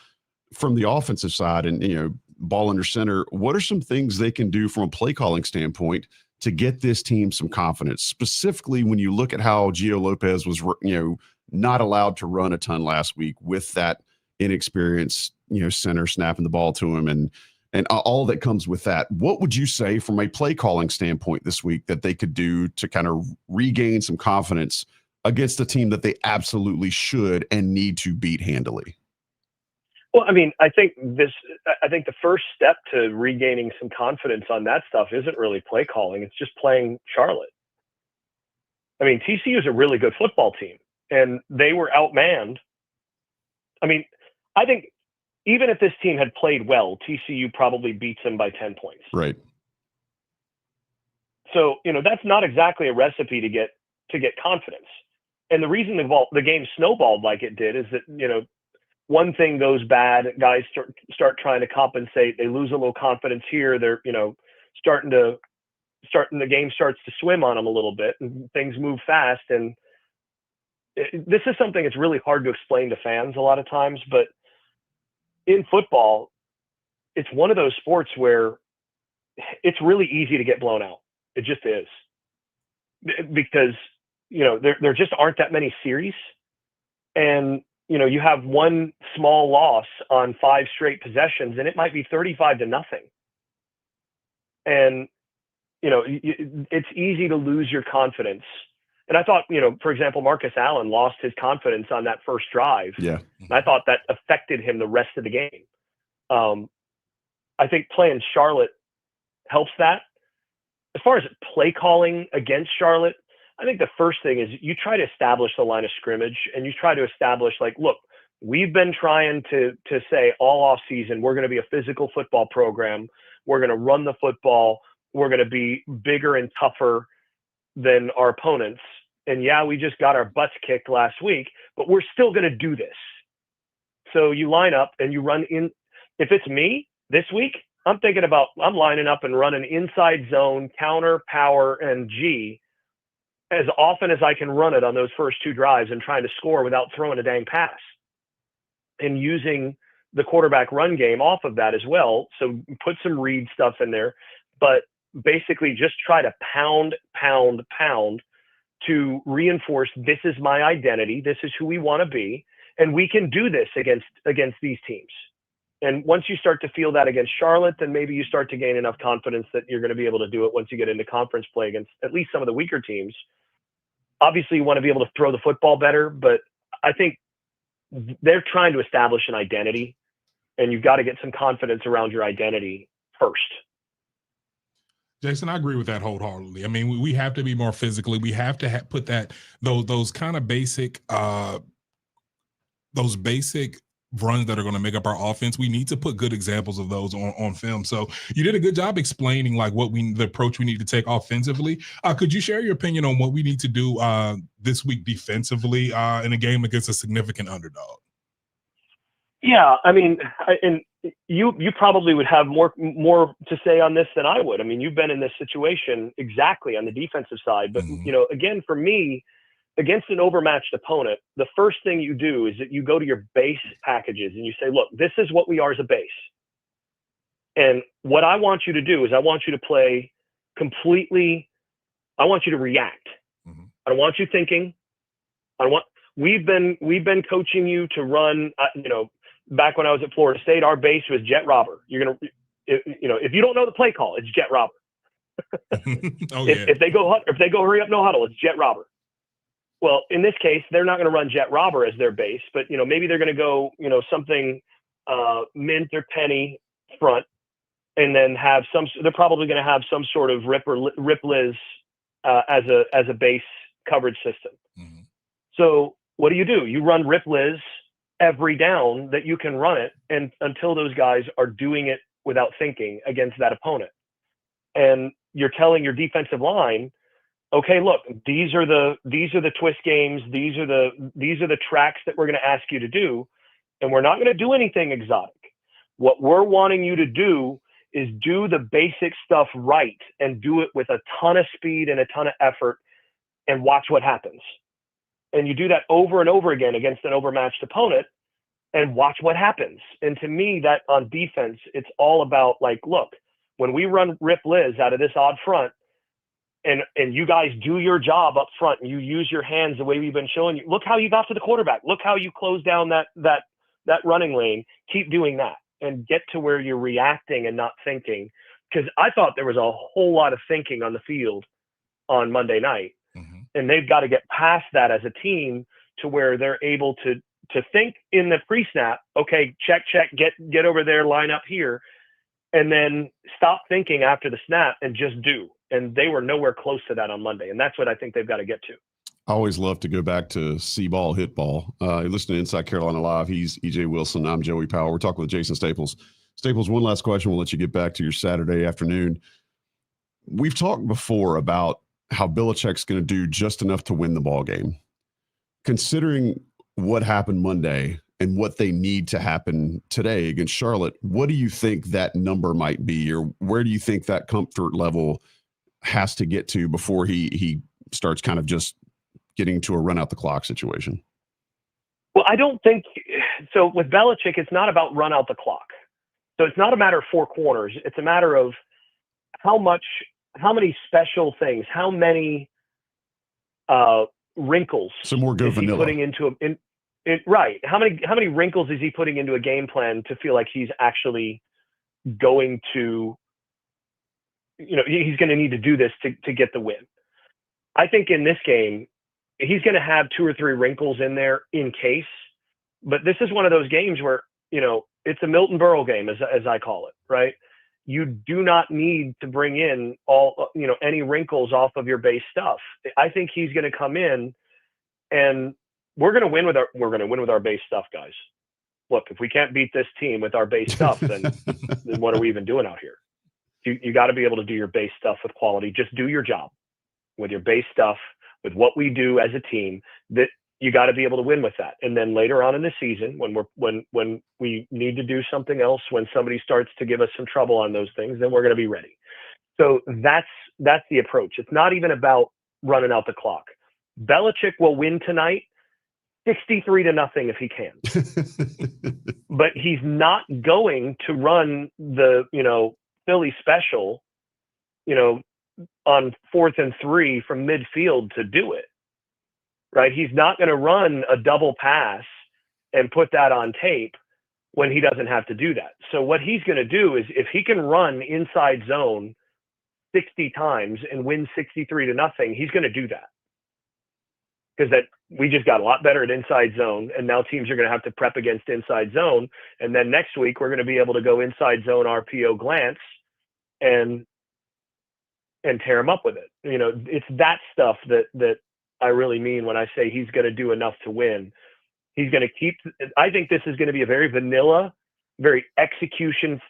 from the offensive side and, ball under center. What are some things they can do from a play calling standpoint to get this team some confidence, specifically when you look at how Gio Lopez was, not allowed to run a ton last week with that inexperienced, center snapping the ball to him and all that comes with that. What would you say from a play calling standpoint this week that they could do to kind of regain some confidence against a team that they absolutely should and need to beat handily? Well, I mean, I think the first step to regaining some confidence on that stuff isn't really play calling. It's just playing Charlotte. I mean, TCU is a really good football team, and they were outmanned. I mean, I think even if this team had played well, TCU probably beats them by 10 points. Right. So, that's not exactly a recipe to get confidence. And the reason the game snowballed like it did is that, one thing goes bad, guys start trying to compensate. They lose a little confidence here. They're, the game starts to swim on them a little bit, and things move fast. And this is something that's really hard to explain to fans a lot of times, but in football, it's one of those sports where it's really easy to get blown out. It just is, because, there just aren't that many series, and you have one small loss on 5 straight possessions, and it might be 35-0. And, it's easy to lose your confidence. And I thought, for example, Marcus Allen lost his confidence on that first drive. Yeah. And I thought that affected him the rest of the game. I think playing Charlotte helps that. As far as play calling against Charlotte, I think the first thing is you try to establish the line of scrimmage, and you try to establish, like, look, we've been trying to say all off season, we're going to be a physical football program. We're going to run the football. We're going to be bigger and tougher than our opponents. And yeah, we just got our butts kicked last week, but we're still going to do this. So you line up and you run in. If it's me this week, I'm lining up and running inside zone, counter, power, and G as often as I can run it on those first 2 drives, and trying to score without throwing a dang pass, and using the quarterback run game off of that as well. So put some read stuff in there, but basically just try to pound to reinforce, this is my identity. This is who we want to be. And we can do this against these teams. And once you start to feel that against Charlotte, then maybe you start to gain enough confidence that you're going to be able to do it once you get into conference play against at least some of the weaker teams. Obviously, you want to be able to throw the football better, but I think they're trying to establish an identity, and you've got to get some confidence around your identity first. Jason, I agree with that wholeheartedly. I mean, we have to be more physically. We have to put those kind of basic runs that are going to make up our offense. We need to put good examples of those on film. So you did a good job explaining like the approach we need to take offensively. Could you share your opinion on what we need to do this week defensively in a game against a significant underdog? Yeah, I mean, and you probably would have more to say on this than I would. I mean, you've been in this situation exactly on the defensive side, but again, for me, against an overmatched opponent, the first thing you do is that you go to your base packages and you say, look, this is what we are as a base. And what I want you to do is I want you to play completely. I want you to react. I don't want you thinking. We've been coaching you to run, back when I was at Florida State, our base was jet robber. If you don't know the play call, it's jet robber. If they go hurry up, no huddle, it's jet robber. Well, in this case, they're not going to run jet robber as their base, but maybe they're going to go something mint or penny front, and then they're probably going to have some sort of rip Liz as a base coverage system. So what do? You run rip Liz every down that you can run it, and until those guys are doing it without thinking against that opponent. And you're telling your defensive line, okay, look, these are the twist games, these are the tracks that we're going to ask you to do, and we're not going to do anything exotic. What we're wanting you to do is do the basic stuff right and do it with a ton of speed and a ton of effort, and watch what happens. And you do that over and over again against an overmatched opponent, and watch what happens. And to me, that on defense, it's all about look, when we run rip Liz out of this odd front, and you guys do your job up front, and you use your hands the way we've been showing you. Look how you got to the quarterback. Look how you close down that running lane. Keep doing that and get to where you're reacting and not thinking. Because I thought there was a whole lot of thinking on the field on Monday night. And they've got to get past that as a team to where they're able to think in the pre-snap, okay, check, get over there, line up here, and then stop thinking after the snap and just do. And they were nowhere close to that on Monday. And that's what I think they've got to get to. I always love to go back to see ball, hit ball. You're listening to Inside Carolina Live. He's EJ Wilson. I'm Joey Powell. We're talking with Jason Staples. Staples, one last question. We'll let you get back to your Saturday afternoon. We've talked before about how Belichick's going to do just enough to win the ball game. Considering what happened Monday and what they need to happen today against Charlotte, what do you think that number might be, or where do you think that comfort level has to get to before he starts kind of just getting to a run out the clock situation? Well, I don't think so. With Belichick, it's not about run out the clock. So it's not a matter of four corners. It's a matter of how many special things, how many wrinkles some more go is he vanilla putting into right. How many wrinkles is he putting into a game plan to feel like he's actually going to, he's going to need to do this to get the win. I think in this game, he's going to have 2 or 3 wrinkles in there in case, but this is one of those games where, it's a Milton Berle game, as I call it, right? You do not need to bring in any wrinkles off of your base stuff. I think he's going to come in, and we're going to win with our base stuff, guys. Look, if we can't beat this team with our base stuff, then what are we even doing out here? You got to be able to do your base stuff with quality. Just do your job with your base stuff, with what we do as a team. That you got to be able to win with that. And then later on in the season, when we need to do something else, when somebody starts to give us some trouble on those things, then we're going to be ready. So that's the approach. It's not even about running out the clock. Belichick will win tonight 63-0 if he can. But he's not going to run the, Philly special, on 4th and 3 from midfield to do it. Right? He's not going to run a double pass and put that on tape when he doesn't have to do that. So what he's going to do is, if he can run inside zone 60 times and win 63-0, he's going to do that. Because we just got a lot better at inside zone, and now teams are going to have to prep against inside zone. And then next week we're going to be able to go inside zone RPO glance and tear him up with it. It's that stuff that I really mean when I say he's going to do enough to win. He's going to I think this is going to be a very vanilla, very execution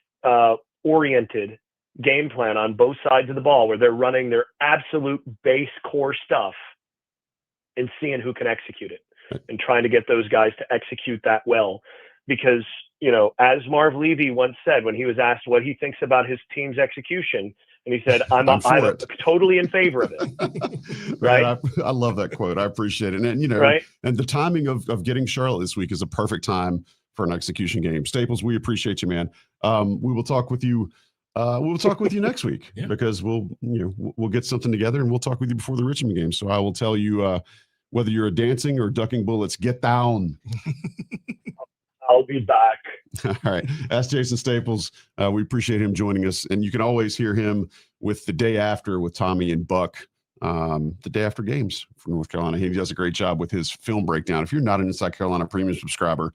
oriented game plan on both sides of the ball, where they're running their absolute base core stuff and seeing who can execute it and trying to get those guys to execute that well. Because, as Marv Levy once said when he was asked what he thinks about his team's execution, and he said, I'm totally in favor of it. Right. Man, I love that quote. I appreciate it. And, right? And the timing of getting Charlotte this week is a perfect time for an execution game. Staples, we appreciate you, man. We will talk with you. We'll talk with you next week because we'll get something together and we'll talk with you before the Richmond game. So I will tell you whether you're a dancing or ducking bullets, get down. I'll be back. All right. That's Jason Staples. We appreciate him joining us. And you can always hear him with The Day After with Tommy and Buck, the day after games from North Carolina. He does a great job with his film breakdown. If you're not an Inside Carolina premium subscriber,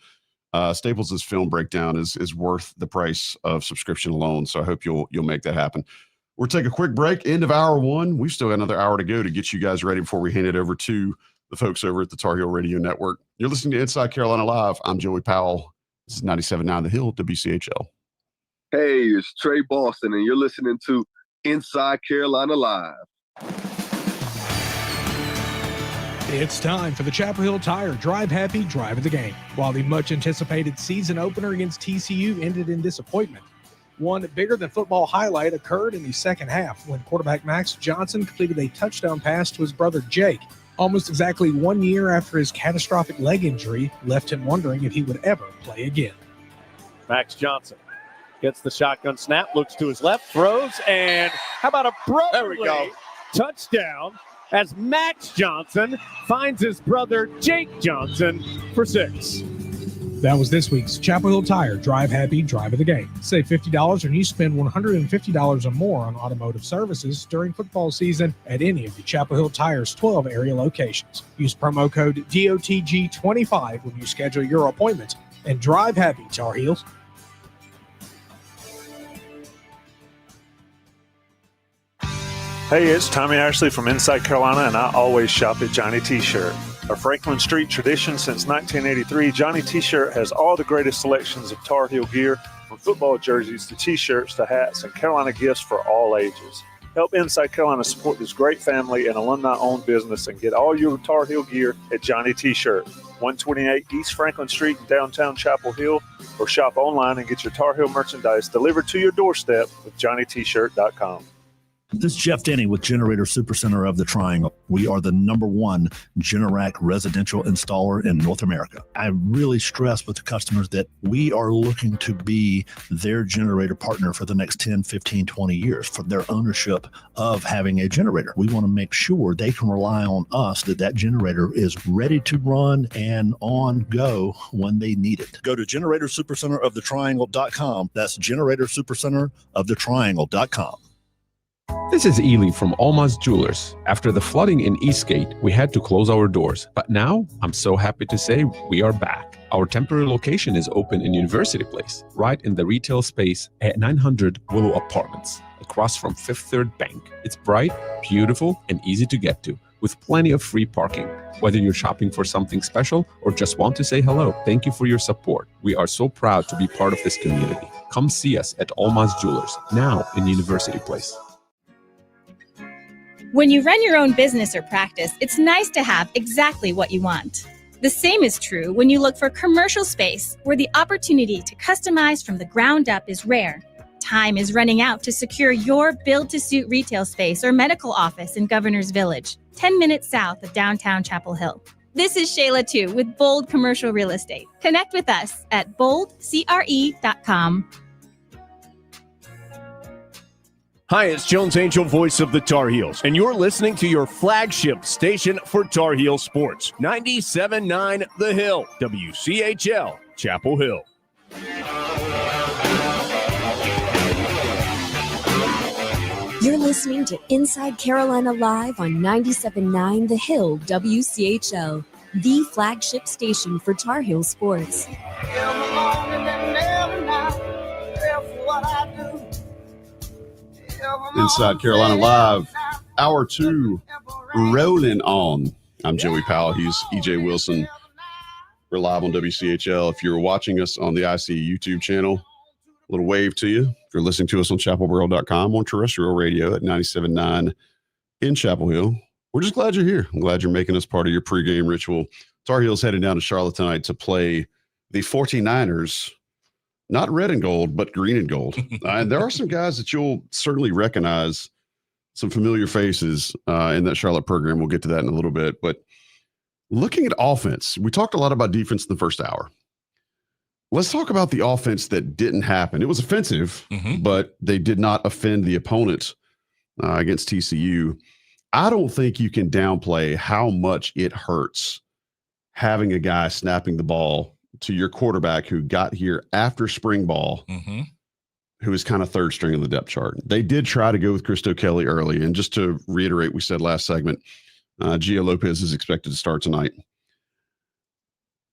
Staples' film breakdown is worth the price of subscription alone. So I hope you'll make that happen. We'll take a quick break. End of hour one. We've still got another hour to go to get you guys ready before we hand it over to the folks over at the Tar Heel Radio Network. You're listening to Inside Carolina Live. I'm Joey Powell. This is 97.9 The Hill, WCHL. Hey, it's Trey Boston, and you're listening to Inside Carolina Live. It's time for the Chapel Hill Tire Drive Happy, Drive of the Game. While the much-anticipated season opener against TCU ended in disappointment, one bigger-than-football highlight occurred in the second half when quarterback Max Johnson completed a touchdown pass to his brother Jake, almost exactly 1 year after his catastrophic leg injury left him wondering if he would ever play again. Max Johnson gets the shotgun snap, looks to his left, throws, and how about a brotherly touchdown as Max Johnson finds his brother Jake Johnson for 6. That was this week's Chapel Hill Tire Drive Happy, Drive of the Game. Save $50 when you spend $150 or more on automotive services during football season at any of the Chapel Hill Tire's 12 area locations. Use promo code DOTG25 when you schedule your appointment and drive happy, Tar Heels. Hey, it's Tommy Ashley from Inside Carolina, and I always shop at Johnny T-Shirt. A Franklin Street tradition since 1983, Johnny T-Shirt has all the greatest selections of Tar Heel gear, from football jerseys to T-shirts to hats and Carolina gifts for all ages. Help Inside Carolina support this great family and alumni-owned business and get all your Tar Heel gear at Johnny T-Shirt, 128 East Franklin Street in downtown Chapel Hill, or shop online and get your Tar Heel merchandise delivered to your doorstep with JohnnyT-Shirt.com. This is Jeff Denny with Generator Supercenter of the Triangle. We are the #1 Generac residential installer in North America. I really stress with the customers that we are looking to be their generator partner for the next 10, 15, 20 years for their ownership of having a generator. We want to make sure they can rely on us that generator is ready to run and on go when they need it. Go to GeneratorSupercenterOfTheTriangle.com. That's GeneratorSupercenterOfTheTriangle.com. This is Ely from Alma's Jewelers. After the flooding in Eastgate, we had to close our doors. But now, I'm so happy to say we are back. Our temporary location is open in University Place, right in the retail space at 900 Willow Apartments, across from Fifth Third Bank. It's bright, beautiful, and easy to get to, with plenty of free parking. Whether you're shopping for something special or just want to say hello, thank you for your support. We are so proud to be part of this community. Come see us at Alma's Jewelers, now in University Place. When you run your own business or practice, it's nice to have exactly what you want. The same is true when you look for commercial space where the opportunity to customize from the ground up is rare. Time is running out to secure your build-to-suit retail space or medical office in Governor's Village, 10 minutes south of downtown Chapel Hill. This is Shayla Tu with Bold Commercial Real Estate. Connect with us at boldcre.com. Hi, it's Jones Angel, voice of the Tar Heels, and you're listening to your flagship station for Tar Heel sports, 97.9 The Hill, WCHL, Chapel Hill. You're listening to Inside Carolina Live on 97.9 The Hill, WCHL, the flagship station for Tar Heel sports. Inside Carolina Live, hour 2, rolling on. I'm Joey Powell. He's EJ Wilson. We're live on WCHL. If you're watching us on the IC YouTube channel, a little wave to you. If you're listening to us on chapelboro.com, on terrestrial radio at 97.9 in Chapel Hill, we're just glad you're here. I'm glad you're making us part of your pregame ritual. Tar Heels heading down to Charlotte tonight to play the 49ers. Not red and gold, but green and gold. And there are some guys that you'll certainly recognize, some familiar faces in that Charlotte program. We'll get to that in a little bit. But looking at offense, we talked a lot about defense in the first hour. Let's talk about the offense that didn't happen. It was offensive, but they did not offend the opponent against TCU. I don't think you can downplay how much it hurts having a guy snapping the ball to your quarterback who got here after spring ball, who is kind of third string in the depth chart. They did try to go with Christo Kelly early. And just to reiterate, we said last segment, Gio Lopez is expected to start tonight.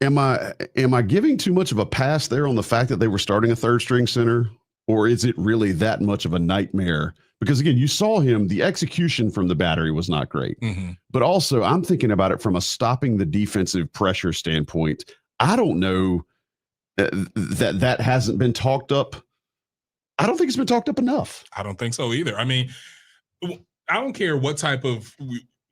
Am I giving too much of a pass there on the fact that they were starting a third string center, or is it really that much of a nightmare? Because again, you saw him, the execution from the battery was not great, but also I'm thinking about it from a stopping the defensive pressure standpoint. I don't know that hasn't been talked up. I don't think it's been talked up enough. I don't think so either. I mean, I don't care what type of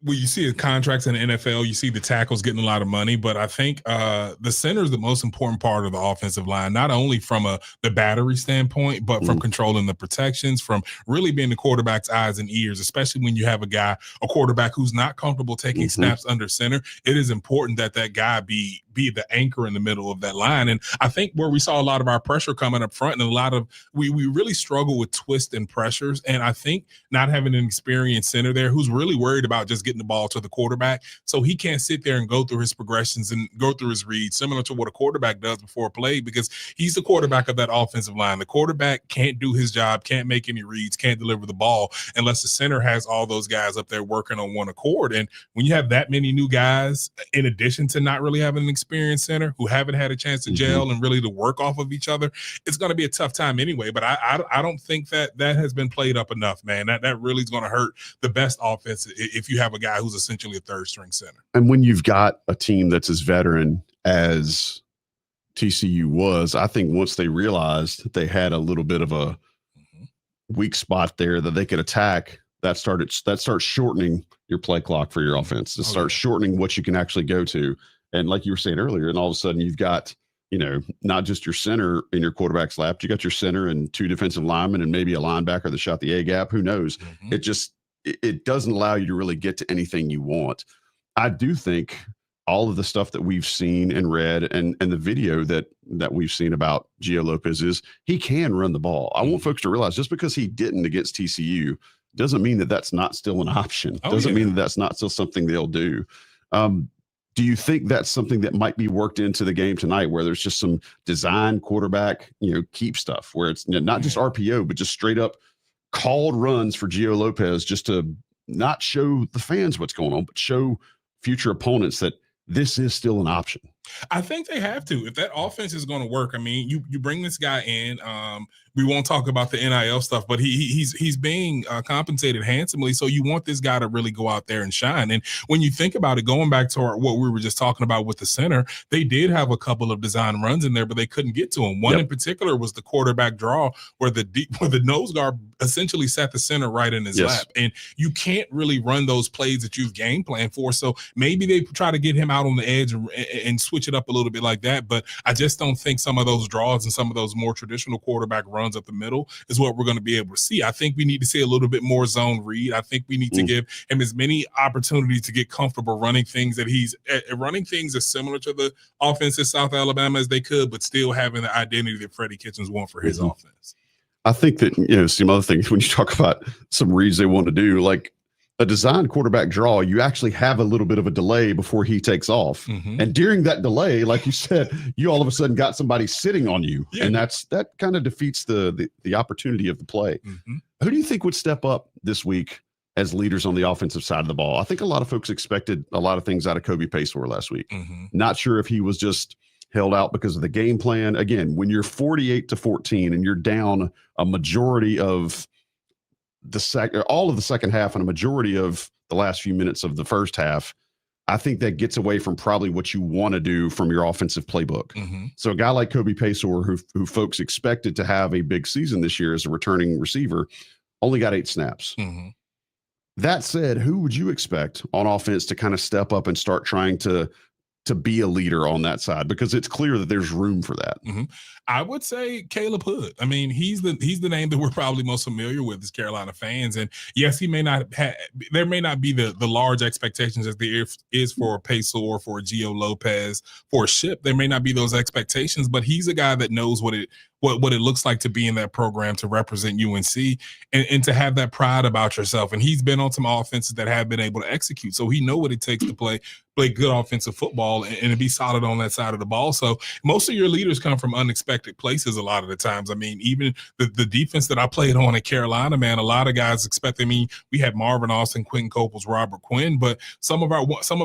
well, you see the contracts in the NFL, you see the tackles getting a lot of money, but I think the center is the most important part of the offensive line, not only from the battery standpoint, but from controlling the protections, from really being the quarterback's eyes and ears, especially when you have a quarterback who's not comfortable taking snaps under center. It is important that guy be the anchor in the middle of that line. And I think where we saw a lot of our pressure coming up front, and a lot of we really struggle with twist and pressures. And I think not having an experienced center there who's really worried about just getting the ball to the quarterback, so he can't sit there and go through his progressions and go through his reads similar to what a quarterback does before a play, because he's the quarterback of that offensive line. The quarterback can't do his job, can't make any reads, can't deliver the ball unless the center has all those guys up there working on one accord. And when you have that many new guys, in addition to not really having an experienced center who haven't had a chance to gel and really to work off of each other, it's going to be a tough time anyway. But I don't think that has been played up enough, man. That really is going to hurt the best offense if you have a guy who's essentially a third string center. And when you've got a team that's as veteran as TCU was, I think once they realized that they had a little bit of a weak spot there that they could attack, that starts shortening your play clock for your offense. It starts shortening what you can actually go to. And like you were saying earlier, and all of a sudden you've got, not just your center in your quarterback's lap, you got your center and two defensive linemen and maybe a linebacker that shot the A gap. Who knows? It doesn't allow you to really get to anything you want. I do think all of the stuff that we've seen and read and the video that we've seen about Gio Lopez is he can run the ball. I want folks to realize just because he didn't against TCU doesn't mean that that's not still an option. Doesn't mean that that's not still something they'll do. Do you think that's something that might be worked into the game tonight, where there's just some design quarterback, keep stuff where it's not just RPO, but just straight up called runs for Gio Lopez, just to not show the fans what's going on, but show future opponents that this is still an option? I think they have to. If that offense is going to work, I mean, you bring this guy in. We won't talk about the NIL stuff, but he's being compensated handsomely. So you want this guy to really go out there and shine. And when you think about it, going back to what we were just talking about with the center, they did have a couple of design runs in there, but they couldn't get to him. One in particular was the quarterback draw, where the nose guard essentially sat the center right in his lap. And you can't really run those plays that you've game planned for. So maybe they try to get him out on the edge and switch it up a little bit like that. But I just don't think some of those draws and some of those more traditional quarterback runs up the middle is what we're going to be able to see. I think we need to see a little bit more zone read. I think we need to give him as many opportunities to get comfortable running things that he's running things as similar to the offense at South Alabama as they could, but still having the identity that Freddie Kitchens want for his offense. I think that, some other things when you talk about some reads they want to do, like a design quarterback draw, you actually have a little bit of a delay before he takes off. And during that delay, like you said, you all of a sudden got somebody sitting on you. And that kind of defeats the opportunity of the play. Who do you think would step up this week as leaders on the offensive side of the ball? I think a lot of folks expected a lot of things out of Kobe Paysour last week. Not sure if he was just held out because of the game plan. Again, when you're 48-14 and you're down a majority of all of the second half and a majority of the last few minutes of the first half, I think that gets away from probably what you want to do from your offensive playbook. So a guy like Kobe Paysour, who folks expected to have a big season this year as a returning receiver, only got 8 snaps. That said, who would you expect on offense to kind of step up and start trying to to be a leader on that side? Because it's clear that there's room for that. Mm-hmm. I would say Caleb Hood. I mean, he's the name that we're probably most familiar with as Carolina fans. And yes, he may not there may not be the large expectations as there is for a Pacer or for a Gio Lopez, for a Ship. There may not be those expectations, but he's a guy that knows what it looks like to be in that program, to represent UNC and to have that pride about yourself. And he's been on some offenses that have been able to execute. So he know what it takes to play good offensive football and to be solid on that side of the ball. So most of your leaders come from unexpected places a lot of the times. I mean, even the defense that I played on at Carolina, man, a lot of guys expect, I mean, we had Marvin Austin, Quentin Coples, Robert Quinn, but some of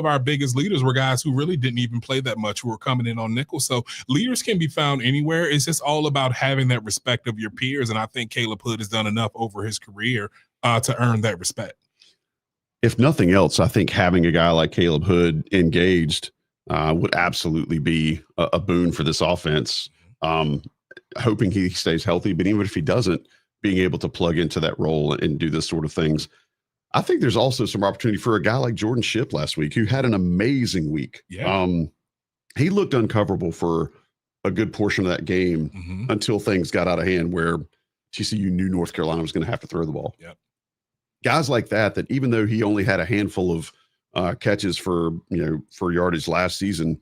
our biggest leaders were guys who really didn't even play that much, who were coming in on nickel. So leaders can be found anywhere. It's just all about having that respect of your peers. And I think Caleb Hood has done enough over his career to earn that respect. If nothing else, I think having a guy like Caleb Hood engaged would absolutely be a boon for this offense. Hoping he stays healthy, but even if he doesn't, being able to plug into that role and do this sort of things. I think there's also some opportunity for a guy like Jordan Ship last week, who had an amazing week. Yeah. He looked uncoverable for a good portion of that game until things got out of hand where TCU knew North Carolina was going to have to throw the ball. Yep. Guys like that even though he only had a handful of catches for yardage last season,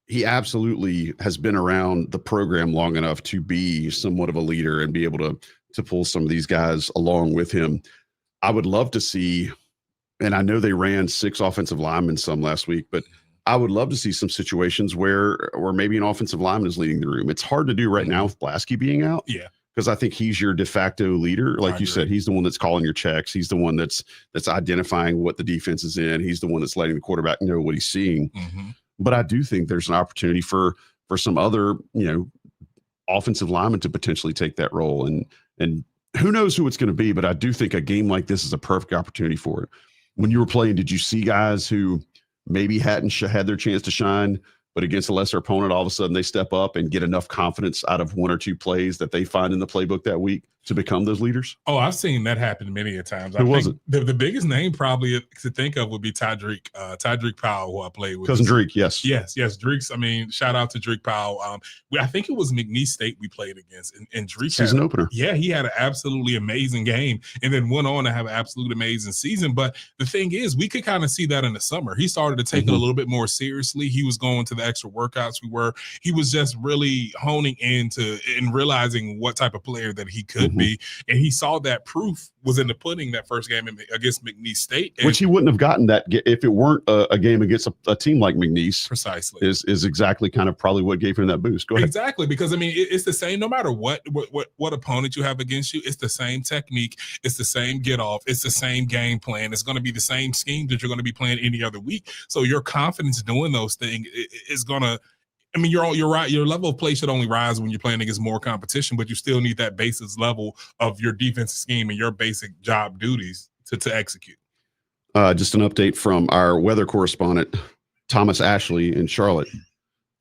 he absolutely has been around the program long enough to be somewhat of a leader and be able to pull some of these guys along with him. I would love to see, and I know they ran 6 offensive linemen some last week, but I would love to see some situations where maybe an offensive lineman is leading the room. It's hard to do right now with Blasky being out. Yeah. Because I think he's your de facto leader. Like you said, he's the one that's calling your checks. He's the one that's identifying what the defense is in. He's the one that's letting the quarterback know what he's seeing. But I do think there's an opportunity for some other, offensive linemen to potentially take that role. And who knows who it's going to be, but I do think a game like this is a perfect opportunity for it. When you were playing, did you see guys who maybe hadn't had their chance to shine, but against a lesser opponent, all of a sudden they step up and get enough confidence out of 1 or 2 plays that they find in the playbook that week to become those leaders? Oh, I've seen that happen many a times. Who was it? The biggest name probably to think of would be Tydreek Powell, who I played with. Cousin Dreek, yes. Yes. Dreek's, I mean, shout out to Dreek Powell. I think it was McNeese State we played against. And Dreek season opener. Yeah, he had an absolutely amazing game and then went on to have an absolute amazing season. But the thing is, we could kind of see that in the summer. He started to take it a little bit more seriously. He was going to the extra workouts he was just really honing into and realizing what type of player that he could be. And he saw that proof was in the pudding that first game against McNeese State. Which he wouldn't have gotten that if it weren't a game against a team like McNeese. Precisely. Is exactly kind of probably what gave him that boost. Go ahead. Exactly. Because, I mean, it's the same no matter what opponent you have against you. It's the same technique. It's the same get off. It's the same game plan. It's going to be the same scheme that you're going to be playing any other week. So your confidence doing those things is going to, I mean, you're right. Your level of play should only rise when you're playing against more competition, but you still need that basis level of your defensive scheme and your basic job duties to execute. Just an update from our weather correspondent, Thomas Ashley in Charlotte.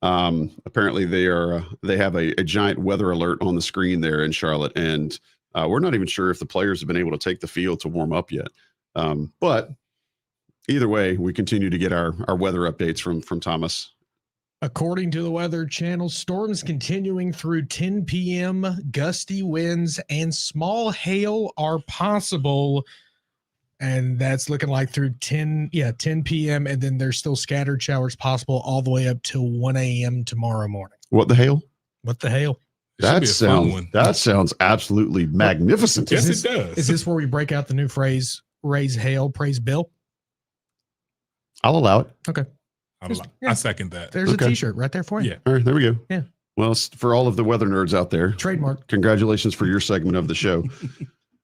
Apparently they have a giant weather alert on the screen there in Charlotte, and we're not even sure if the players have been able to take the field to warm up yet. But either way, we continue to get our weather updates from Thomas. According to the Weather Channel, storms continuing through 10 p.m., gusty winds and small hail are possible. And that's looking like through 10 p.m. And then there's still scattered showers possible all the way up to 1 a.m. tomorrow morning. What the hail? What the hail? That sounds absolutely magnificent. Yes, it does. Is this where we break out the new phrase, raise hail, praise Bill? I'll allow it. Okay. I second that. There's a t-shirt right there for you. Yeah. All right, there we go. Yeah. Well, for all of the weather nerds out there, trademark. Congratulations for your segment of the show.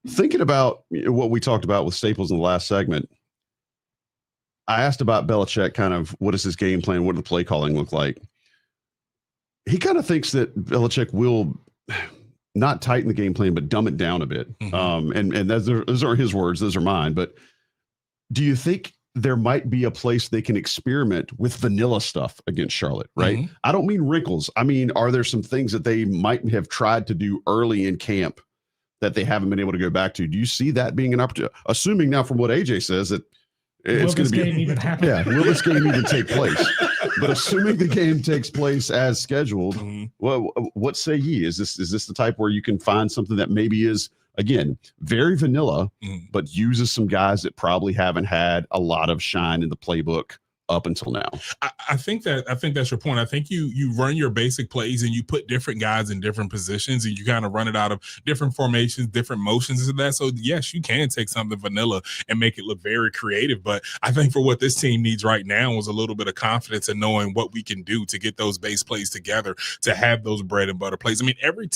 Thinking about what we talked about with Staples in the last segment, I asked about Belichick, kind of what is his game plan? What does the play calling look like? He kind of thinks that Belichick will not tighten the game plan, but dumb it down a bit. And those aren't his words. Those are mine. But do you think there might be a place they can experiment with vanilla stuff against Charlotte, right? I don't mean wrinkles. I mean, are there some things that they might have tried to do early in camp that they haven't been able to go back to? Do you see that being an opportunity? Assuming now from what AJ says that it's going to be, even happen? Yeah, will this game even take place? But assuming the game takes place as scheduled, well, what say ye? Is this the type where you can find something that maybe is, again, very vanilla, but uses some guys that probably haven't had a lot of shine in the playbook up until now? I think that's your point. I think you run your basic plays and you put different guys in different positions and you kind of run it out of different formations, different motions and that. So yes, you can take something vanilla and make it look very creative. But I think for what this team needs right now is a little bit of confidence in knowing what we can do to get those base plays together, to have those bread and butter plays. I mean, every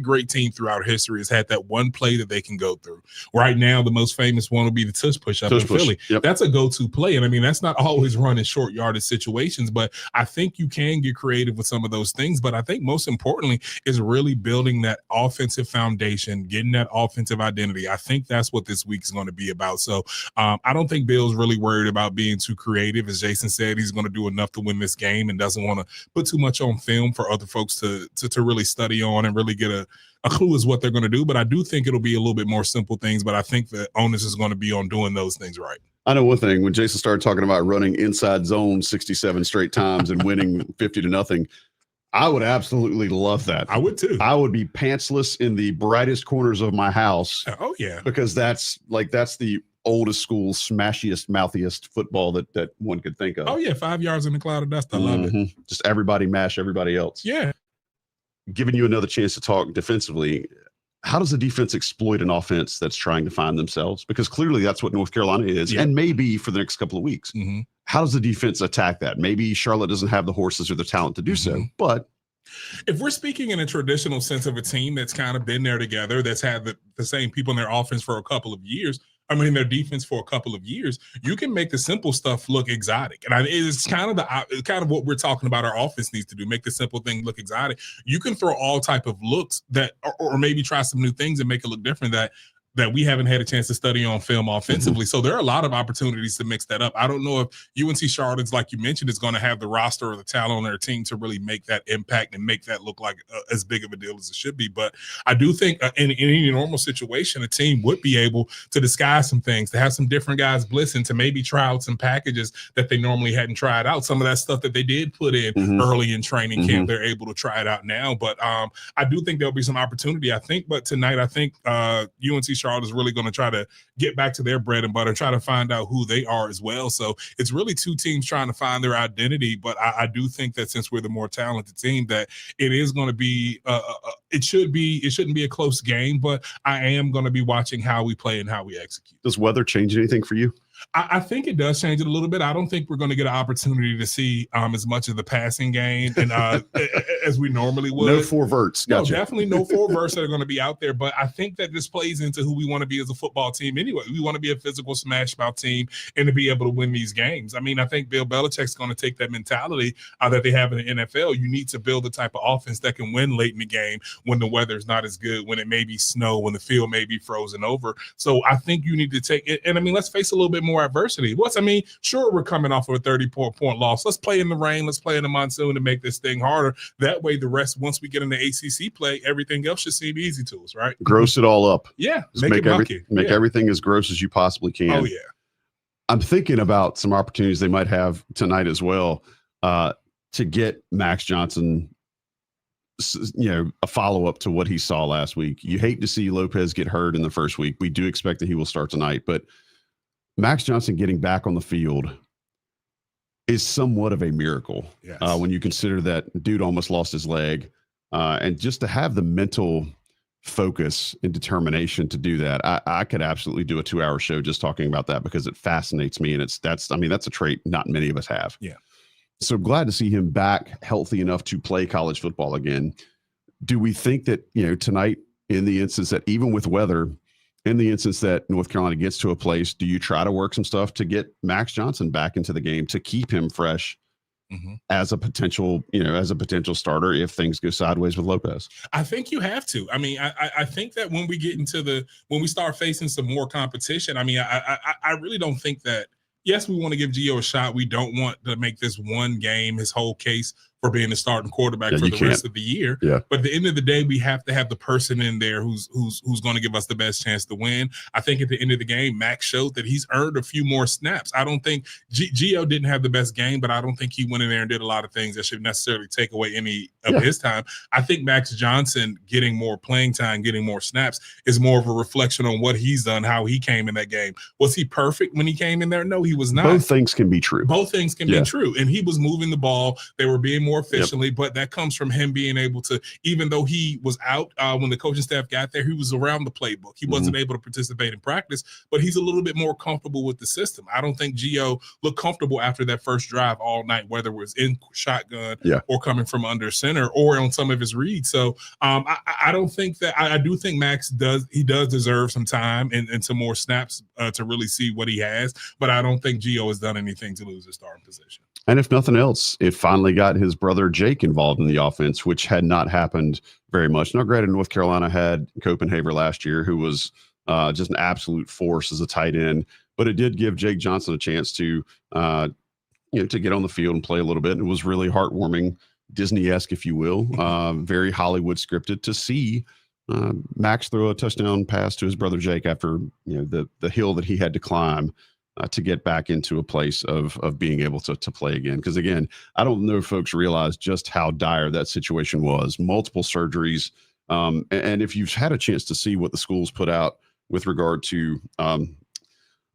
great team throughout history has had that one play that they can go through. Right now, the most famous one will be the tush push up in Philly. Yep. That's a go-to play. And I mean, that's not always run in short yardage situations, but I think you can get creative with some of those things. But I think most importantly is really building that offensive foundation, getting that offensive identity. I think that's what this week is going to be about. So I don't think Bill's really worried about being too creative. As Jason said, he's going to do enough to win this game and doesn't want to put too much on film for other folks to really study on and really get a clue as what they're going to do. But I do think it'll be a little bit more simple things, but I think the onus is going to be on doing those things right. I know one thing, when Jason started talking about running inside zone 67 straight times and winning 50-0, I would absolutely love that. I would too. I would be pantsless in the brightest corners of my house. Oh yeah. Because that's the oldest school, smashiest, mouthiest football that one could think of. Oh yeah, 5 yards in the cloud of dust. I love it. Just everybody mash everybody else. Yeah. Giving you another chance to talk defensively. How does the defense exploit an offense that's trying to find themselves? Because clearly that's what North Carolina is, and maybe for the next couple of weeks. How does the defense attack that? Maybe Charlotte doesn't have the horses or the talent to do so, but if we're speaking in a traditional sense of a team that's kind of been there together, that's had the same people in their offense for a couple of years, their defense for a couple of years, you can make the simple stuff look exotic. And it's kind of what we're talking about our offense needs to do, make the simple thing look exotic. You can throw all type of looks that, or maybe try some new things and make it look different that we haven't had a chance to study on film offensively. So there are a lot of opportunities to mix that up. I don't know if UNC Charlotte's, like you mentioned, is going to have the roster or the talent on their team to really make that impact and make that look like as big of a deal as it should be. But I do think in any normal situation, a team would be able to disguise some things, to have some different guys blitzing, to maybe try out some packages that they normally hadn't tried out. Some of that stuff that they did put in early in training camp, they're able to try it out now. But I do think there'll be some opportunity, I think. But tonight, I think UNC Charlotte is really going to try to get back to their bread and butter, try to find out who they are as well. So it's really two teams trying to find their identity. But I do think that since we're the more talented team, that it is going to be, it shouldn't be a close game, but I am going to be watching how we play and how we execute. Does weather change anything for you? I think it does change it a little bit. I don't think we're going to get an opportunity to see as much of the passing game and as we normally would. No four verts. Gotcha. No, definitely no four verts that are going to be out there. But I think that this plays into who we want to be as a football team anyway. We want to be a physical smash mouth team and to be able to win these games. I mean, I think Bill Belichick's going to take that mentality that they have in the NFL. You need to build the type of offense that can win late in the game when the weather's not as good, when it may be snow, when the field may be frozen over. So I think you need to take it. And I mean, let's face a little bit more adversity. Sure, we're coming off of a 34-point loss. Let's play in the rain. Let's play in the monsoon to make this thing harder. That way, the rest, once we get into ACC play, everything else should seem easy to us, right? Gross it all up. Yeah, Just make everything as gross as you possibly can. Oh, yeah. I'm thinking about some opportunities they might have tonight as well to get Max Johnson, a follow-up to what he saw last week. You hate to see Lopez get hurt in the first week. We do expect that he will start tonight, but Max Johnson getting back on the field is somewhat of a miracle. Yes. When you consider that dude almost lost his leg, and just to have the mental focus and determination to do that, I could absolutely do a 2-hour show just talking about that because it fascinates me, and that's a trait not many of us have. Yeah. So glad to see him back healthy enough to play college football again. Do we think that tonight, in the instance that even with weather, in the instance that North Carolina gets to a place, do you try to work some stuff to get Max Johnson back into the game to keep him fresh as a potential starter if things go sideways with Lopez? I think you have to. I mean, I think that when we get when we start facing some more competition, I mean, I really don't think that, yes, we want to give Gio a shot. We don't want to make this one game his whole case for being the starting quarterback Yeah, for you the can't. rest of the year. Yeah. But at the end of the day, we have to have the person in there who's going to give us the best chance to win. I think at the end of the game, Max showed that he's earned a few more snaps. I don't think Gio didn't have the best game, but I don't think he went in there and did a lot of things that should necessarily take away any of his time. I think Max Johnson getting more playing time, getting more snaps is more of a reflection on what he's done, how he came in that game. Was he perfect when he came in there? No, he was not. Both things can be true. Both things can be true. And he was moving the ball. They were being more efficiently, but that comes from him being able to, even though he was out when the coaching staff got there, he was around the playbook. He wasn't able to participate in practice, but he's a little bit more comfortable with the system. I don't think Gio looked comfortable after that first drive all night, whether it was in shotgun or coming from under center or on some of his reads. So I don't think that I do think Max does deserve some time and some more snaps to really see what he has, but I don't think Gio has done anything to lose his starting position. And if nothing else, it finally got his brother Jake involved in the offense, which had not happened very much. Now, granted, North Carolina had Copenhagen last year, who was just an absolute force as a tight end, but it did give Jake Johnson a chance to, to get on the field and play a little bit. It was really heartwarming, Disney-esque, if you will, very Hollywood scripted to see Max throw a touchdown pass to his brother Jake after the hill that he had to climb to get back into a place of being able to play again. Because again, I don't know if folks realize just how dire that situation was. Multiple surgeries, and if you've had a chance to see what the schools put out with regard to, I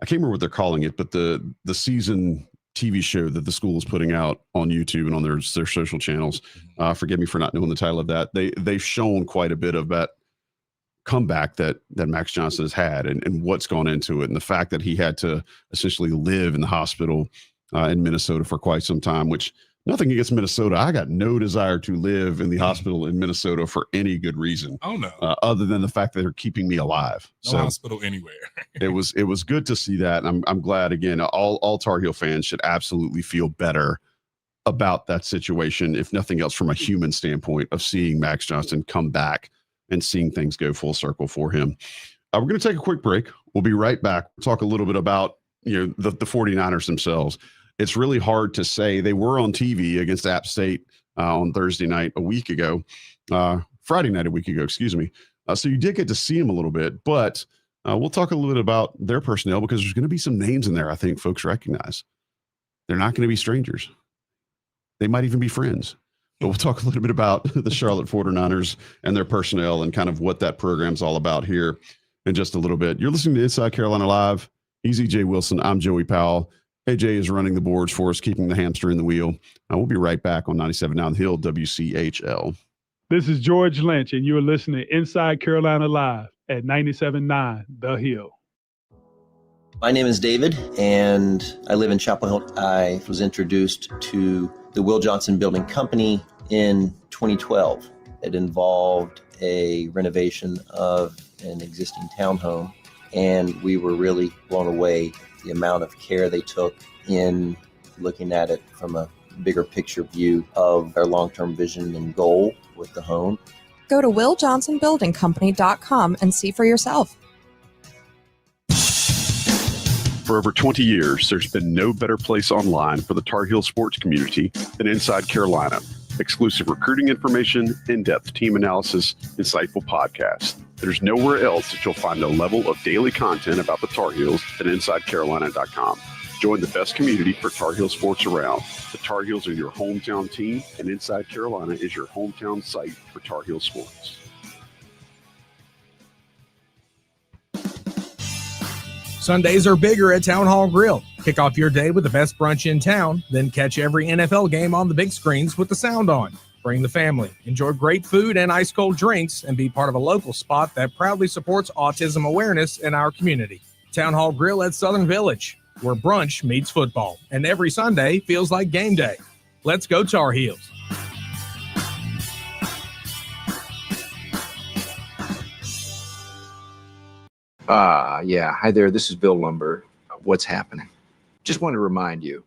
can't remember what they're calling it, but the season TV show that the school is putting out on YouTube and on their social channels. Forgive me for not knowing the title of that. They've shown quite a bit of that comeback that Max Johnson has had and what's gone into it, and the fact that he had to essentially live in the hospital in Minnesota for quite some time, which nothing against Minnesota. I got no desire to live in the hospital in Minnesota for any good reason. Oh no. Other than the fact that they're keeping me alive. No hospital anywhere. it was good to see that. And I'm glad, again, all Tar Heel fans should absolutely feel better about that situation, if nothing else from a human standpoint of seeing Max Johnson come back and seeing things go full circle for him. We're going to take a quick break. We'll be right back. We'll talk a little bit about the 49ers themselves. It's really hard to say. They were on TV against App State on Friday night a week ago, excuse me. So you did get to see them a little bit, but we'll talk a little bit about their personnel because there's going to be some names in there I think folks recognize. They're not going to be strangers. They might even be friends. But we'll talk a little bit about the Charlotte 49ers and their personnel and kind of what that program's all about here in just a little bit. You're listening to Inside Carolina Live. He's EJ Wilson. I'm Joey Powell. AJ is running the boards for us, keeping the hamster in the wheel. We'll be right back on 97.9 The Hill, WCHL. This is George Lynch, and you're listening to Inside Carolina Live at 97.9 The Hill. My name is David, and I live in Chapel Hill. I was introduced to the Will Johnson Building Company in 2012. It involved a renovation of an existing townhome, and we were really blown away the amount of care they took in looking at it from a bigger picture view of their long-term vision and goal with the home. Go to willjohnsonbuildingcompany.com and see for yourself. For over 20 years, there's been no better place online for the Tar Heel sports community than Inside Carolina. Exclusive recruiting information, in-depth team analysis, insightful podcasts. There's nowhere else that you'll find a level of daily content about the Tar Heels than InsideCarolina.com. Join the best community for Tar Heel sports around. The Tar Heels are your hometown team, and Inside Carolina is your hometown site for Tar Heel sports. Sundays are bigger at Town Hall Grill. Kick off your day with the best brunch in town, then catch every NFL game on the big screens with the sound on. Bring the family, enjoy great food and ice-cold drinks, and be part of a local spot that proudly supports autism awareness in our community. Town Hall Grill at Southern Village, where brunch meets football, and every Sunday feels like game day. Let's go Tar Heels. Yeah. Hi there. This is Bill Lumber. What's happening? Just want to remind you,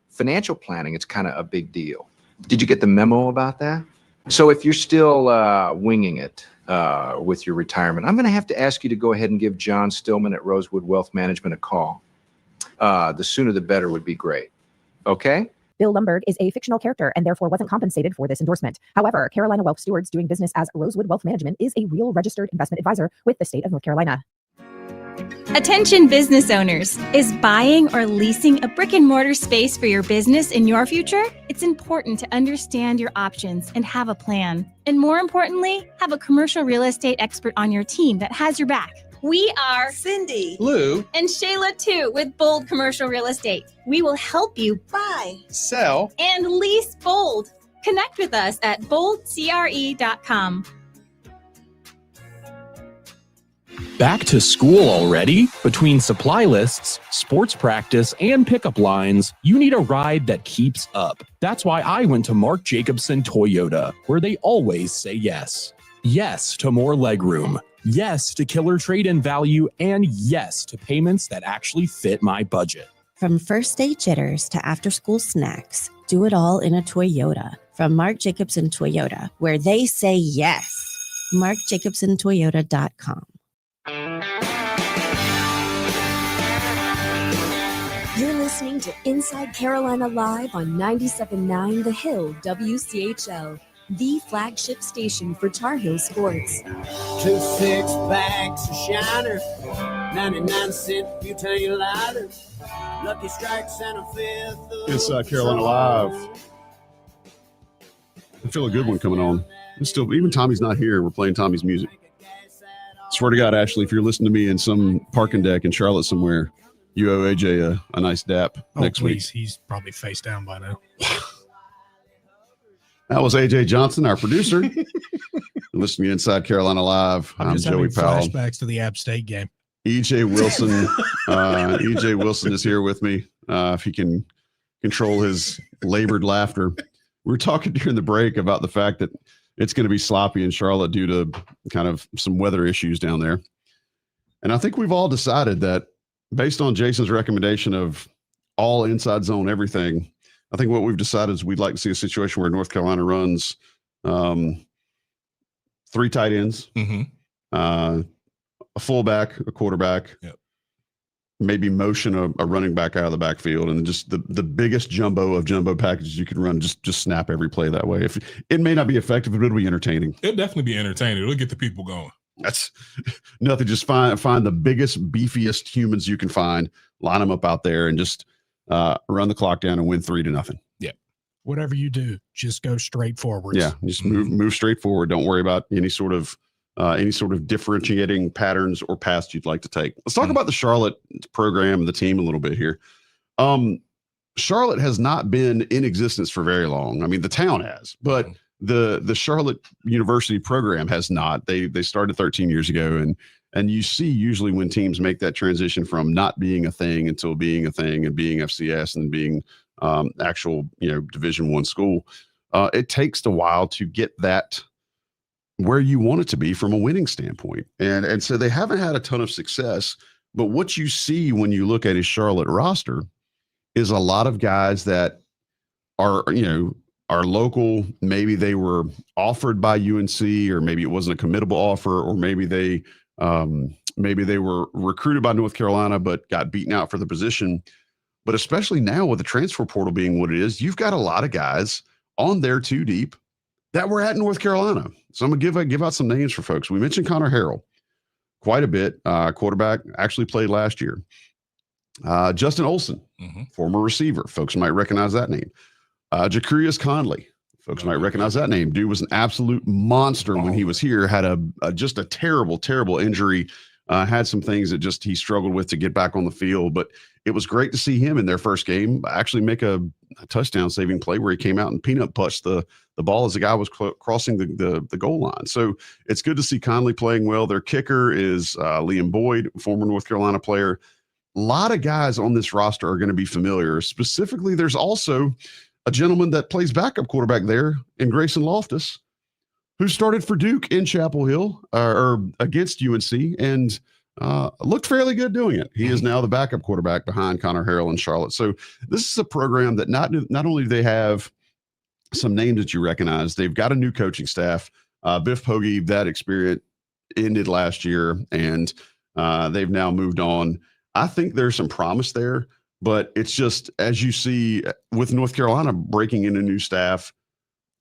financial planning, it's kind of a big deal. Did you get the memo about that? So if you're still winging it with your retirement, I'm going to have to ask you to go ahead and give John Stillman at Rosewood Wealth Management a call. The sooner the better would be great. Okay? Bill Lumberg is a fictional character and therefore wasn't compensated for this endorsement. However, Carolina Wealth Stewards doing business as Rosewood Wealth Management is a real registered investment advisor with the state of North Carolina. Attention business owners. Is buying or leasing a brick and mortar space for your business in your future? It's important to understand your options and have a plan. And more importantly, have a commercial real estate expert on your team that has your back. We are Cindy, Lou, and Shayla too with Bold Commercial Real Estate. We will help you buy, sell, and lease Bold. Connect with us at boldcre.com. Back to school already? Between supply lists, sports practice, and pickup lines, you need a ride that keeps up. That's why I went to Mark Jacobson Toyota, where they always say yes. Yes to more legroom. Yes to killer trade-in value. And yes to payments that actually fit my budget. From first day jitters to after school snacks, do it all in a Toyota. From Mark Jacobson Toyota, where they say yes. MarkJacobsonToyota.com. You're listening to Inside Carolina Live on 97.9 The Hill WCHL, the flagship station for Tar Heel sports. 2 6-packs of Shiner, 99-cent butane lighter, Lucky Strikes and a fifth of Inside Carolina Live. I feel a good one coming on. Still, even Tommy's not here. We're playing Tommy's music. Swear to God, Ashley, if you're listening to me in some parking deck in Charlotte somewhere, you owe AJ a nice dap next week. He's probably face down by now. That was AJ Johnson, our producer. Listening to Inside Carolina Live. I'm Joey Powell. Flashbacks to the App State game. EJ Wilson. EJ Wilson is here with me. If he can control his labored laughter. We were talking during the break about the fact that it's going to be sloppy in Charlotte due to kind of some weather issues down there. And I think we've all decided that based on Jason's recommendation of all inside zone everything, I think what we've decided is we'd like to see a situation where North Carolina runs 3 tight ends, a fullback, a quarterback, maybe motion a running back out of the backfield, and just the biggest jumbo of jumbo packages you can run. Just snap every play that way. If it may not be effective, but it'll be entertaining. It'll definitely be entertaining. It'll get the people going. That's nothing. Just find the biggest, beefiest humans you can find, line them up out there, and just run the clock down and win 3-0. Yeah. Whatever you do, just go straight forward. Yeah, just move straight forward. Don't worry about any sort of differentiating patterns or paths you'd like to take. Let's talk about the Charlotte program and the team a little bit here. Charlotte has not been in existence for very long. I mean, the town has, but the Charlotte University program has not. They started 13 years ago, and you see usually when teams make that transition from not being a thing until being a thing and being FCS and being actual Division I school, it takes a while to get that where you want it to be from a winning standpoint. And so they haven't had a ton of success, but what you see when you look at his Charlotte roster is a lot of guys that are local. Maybe they were offered by UNC, or maybe it wasn't a committable offer, or maybe they were recruited by North Carolina, but got beaten out for the position. But especially now with the transfer portal being what it is, you've got a lot of guys on there 2 deep that were at North Carolina. So I'm going to give out some names for folks. We mentioned Connor Harrell quite a bit. Quarterback, actually played last year. Justin Olson, former receiver. Folks might recognize that name. Jacurius Conley. Folks might recognize that name. Dude was an absolute monster when he was here. Had just a terrible, terrible injury. Had some things that he struggled with to get back on the field. But it was great to see him in their first game actually make a touchdown saving play where he came out and peanut punched the ball as the guy was crossing the goal line. So it's good to see Conley playing well. Their kicker is Liam Boyd, former North Carolina player. A lot of guys on this roster are going to be familiar. Specifically, there's also a gentleman that plays backup quarterback there in Grayson Loftus, who started for Duke in Chapel Hill or against UNC and looked fairly good doing it. He is now the backup quarterback behind Connor Harrell in Charlotte. So this is a program that not only do they have some names that you recognize, they've got a new coaching staff. Biff Pogge, that experience ended last year, and they've now moved on. I think there's some promise there. But it's just, as you see with North Carolina breaking in a new staff,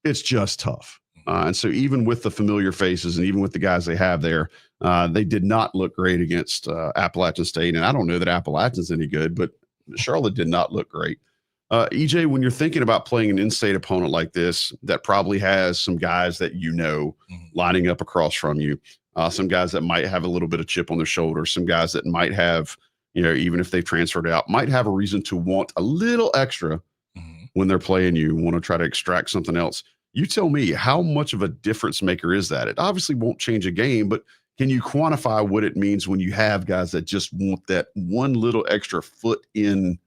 it's just tough. And so even with the familiar faces and even with the guys they have there, they did not look great against Appalachian State. And I don't know that Appalachian's any good, but Charlotte did not look great. EJ, when you're thinking about playing an in-state opponent like this that probably has some guys that lining up across from you, some guys that might have a little bit of chip on their shoulder, some guys that might have, even if they've transferred out, might have a reason to want a little extra when they're playing you, want to try to extract something else. You tell me, how much of a difference maker is that? It obviously won't change a game, but can you quantify what it means when you have guys that just want that one little extra foot in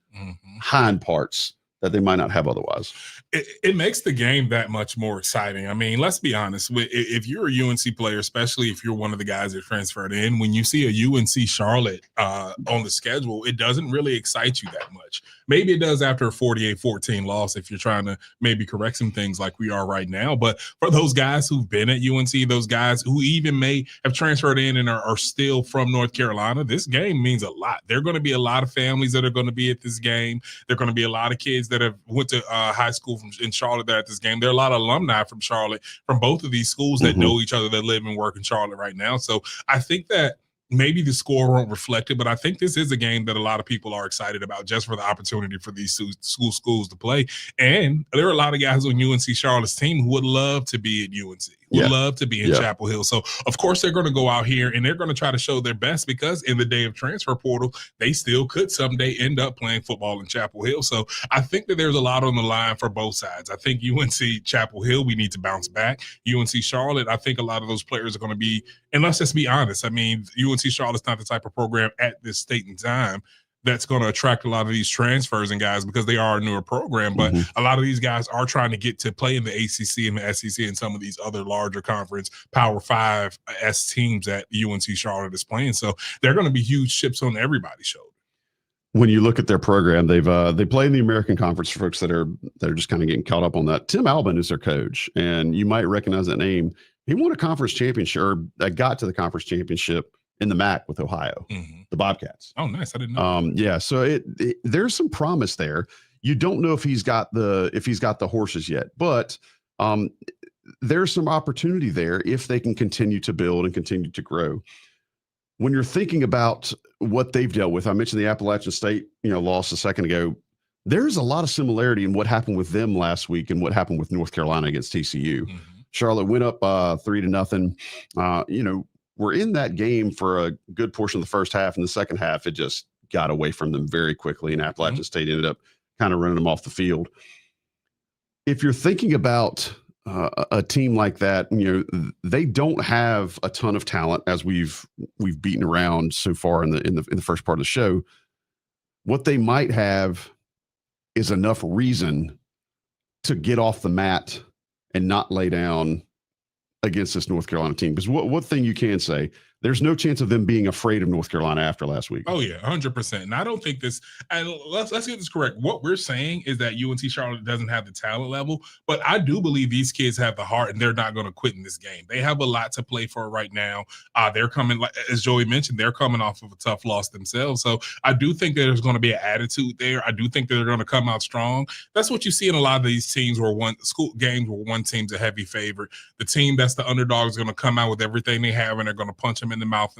hind parts that they might not have otherwise? It makes the game that much more exciting. I mean, let's be honest. If you're a UNC player, especially if you're one of the guys that transferred in, when you see a UNC Charlotte on the schedule, it doesn't really excite you that much. Maybe it does after a 48-14 loss if you're trying to maybe correct some things like we are right now. But for those guys who've been at UNC, those guys who even may have transferred in and are still from North Carolina, this game means a lot. There are going to be a lot of families that are going to be at this game. There are going to be a lot of kids that have went to high school in Charlotte that are at this game. There are a lot of alumni from Charlotte, from both of these schools that know each other, that live and work in Charlotte right now. So I think that maybe the score won't reflect it, but I think this is a game that a lot of people are excited about just for the opportunity for these schools to play. And there are a lot of guys on UNC Charlotte's team who would love to be at UNC, would love to be in Chapel Hill. So, of course, they're going to go out here and they're going to try to show their best, because in the day of transfer portal, they still could someday end up playing football in Chapel Hill. So I think that there's a lot on the line for both sides. I think UNC Chapel Hill, we need to bounce back. UNC Charlotte, I think a lot of those players are going to be, and let's just be honest, I mean, UNC Charlotte's not the type of program at this state and time that's going to attract a lot of these transfers and guys, because they are a newer program. But a lot of these guys are trying to get to play in the ACC and the SEC and some of these other larger conference Power 5 S teams that UNC Charlotte is playing. So they're going to be huge chips on everybody's shoulder. When you look at their program, they play in the American Conference. For folks that are just kind of getting caught up on that, Tim Albin is their coach, and you might recognize that name. He won a conference championship, or got to the conference championship in the MAC with Ohio, the Bobcats. Oh, nice. I didn't know. Yeah. So there's some promise there. You don't know if he's got the horses yet, but there's some opportunity there if they can continue to build and continue to grow. When you're thinking about what they've dealt with, I mentioned the Appalachian State, loss a second ago. There's a lot of similarity in what happened with them last week and what happened with North Carolina against TCU. Charlotte went up 3-0. We're in that game for a good portion of the first half. In the second half, it just got away from them very quickly, and Appalachian State ended up kind of running them off the field. If you're thinking about a team like that, they don't have a ton of talent, as we've beaten around so far in the first part of the show. What they might have is enough reason to get off the mat and not lay down against this North Carolina team. Because what thing you can say, there's no chance of them being afraid of North Carolina after last week. Oh, yeah, 100%. And I don't think this – and let's get this correct. What we're saying is that UNC Charlotte doesn't have the talent level, but I do believe these kids have the heart, and they're not going to quit in this game. They have a lot to play for right now. They're coming – as Joey mentioned, they're coming off of a tough loss themselves. So I do think that there's going to be an attitude there. I do think that they're going to come out strong. That's what you see in a lot of these teams where one team's a heavy favorite. The team that's the underdog is going to come out with everything they have, and they're going to punch them in the mouth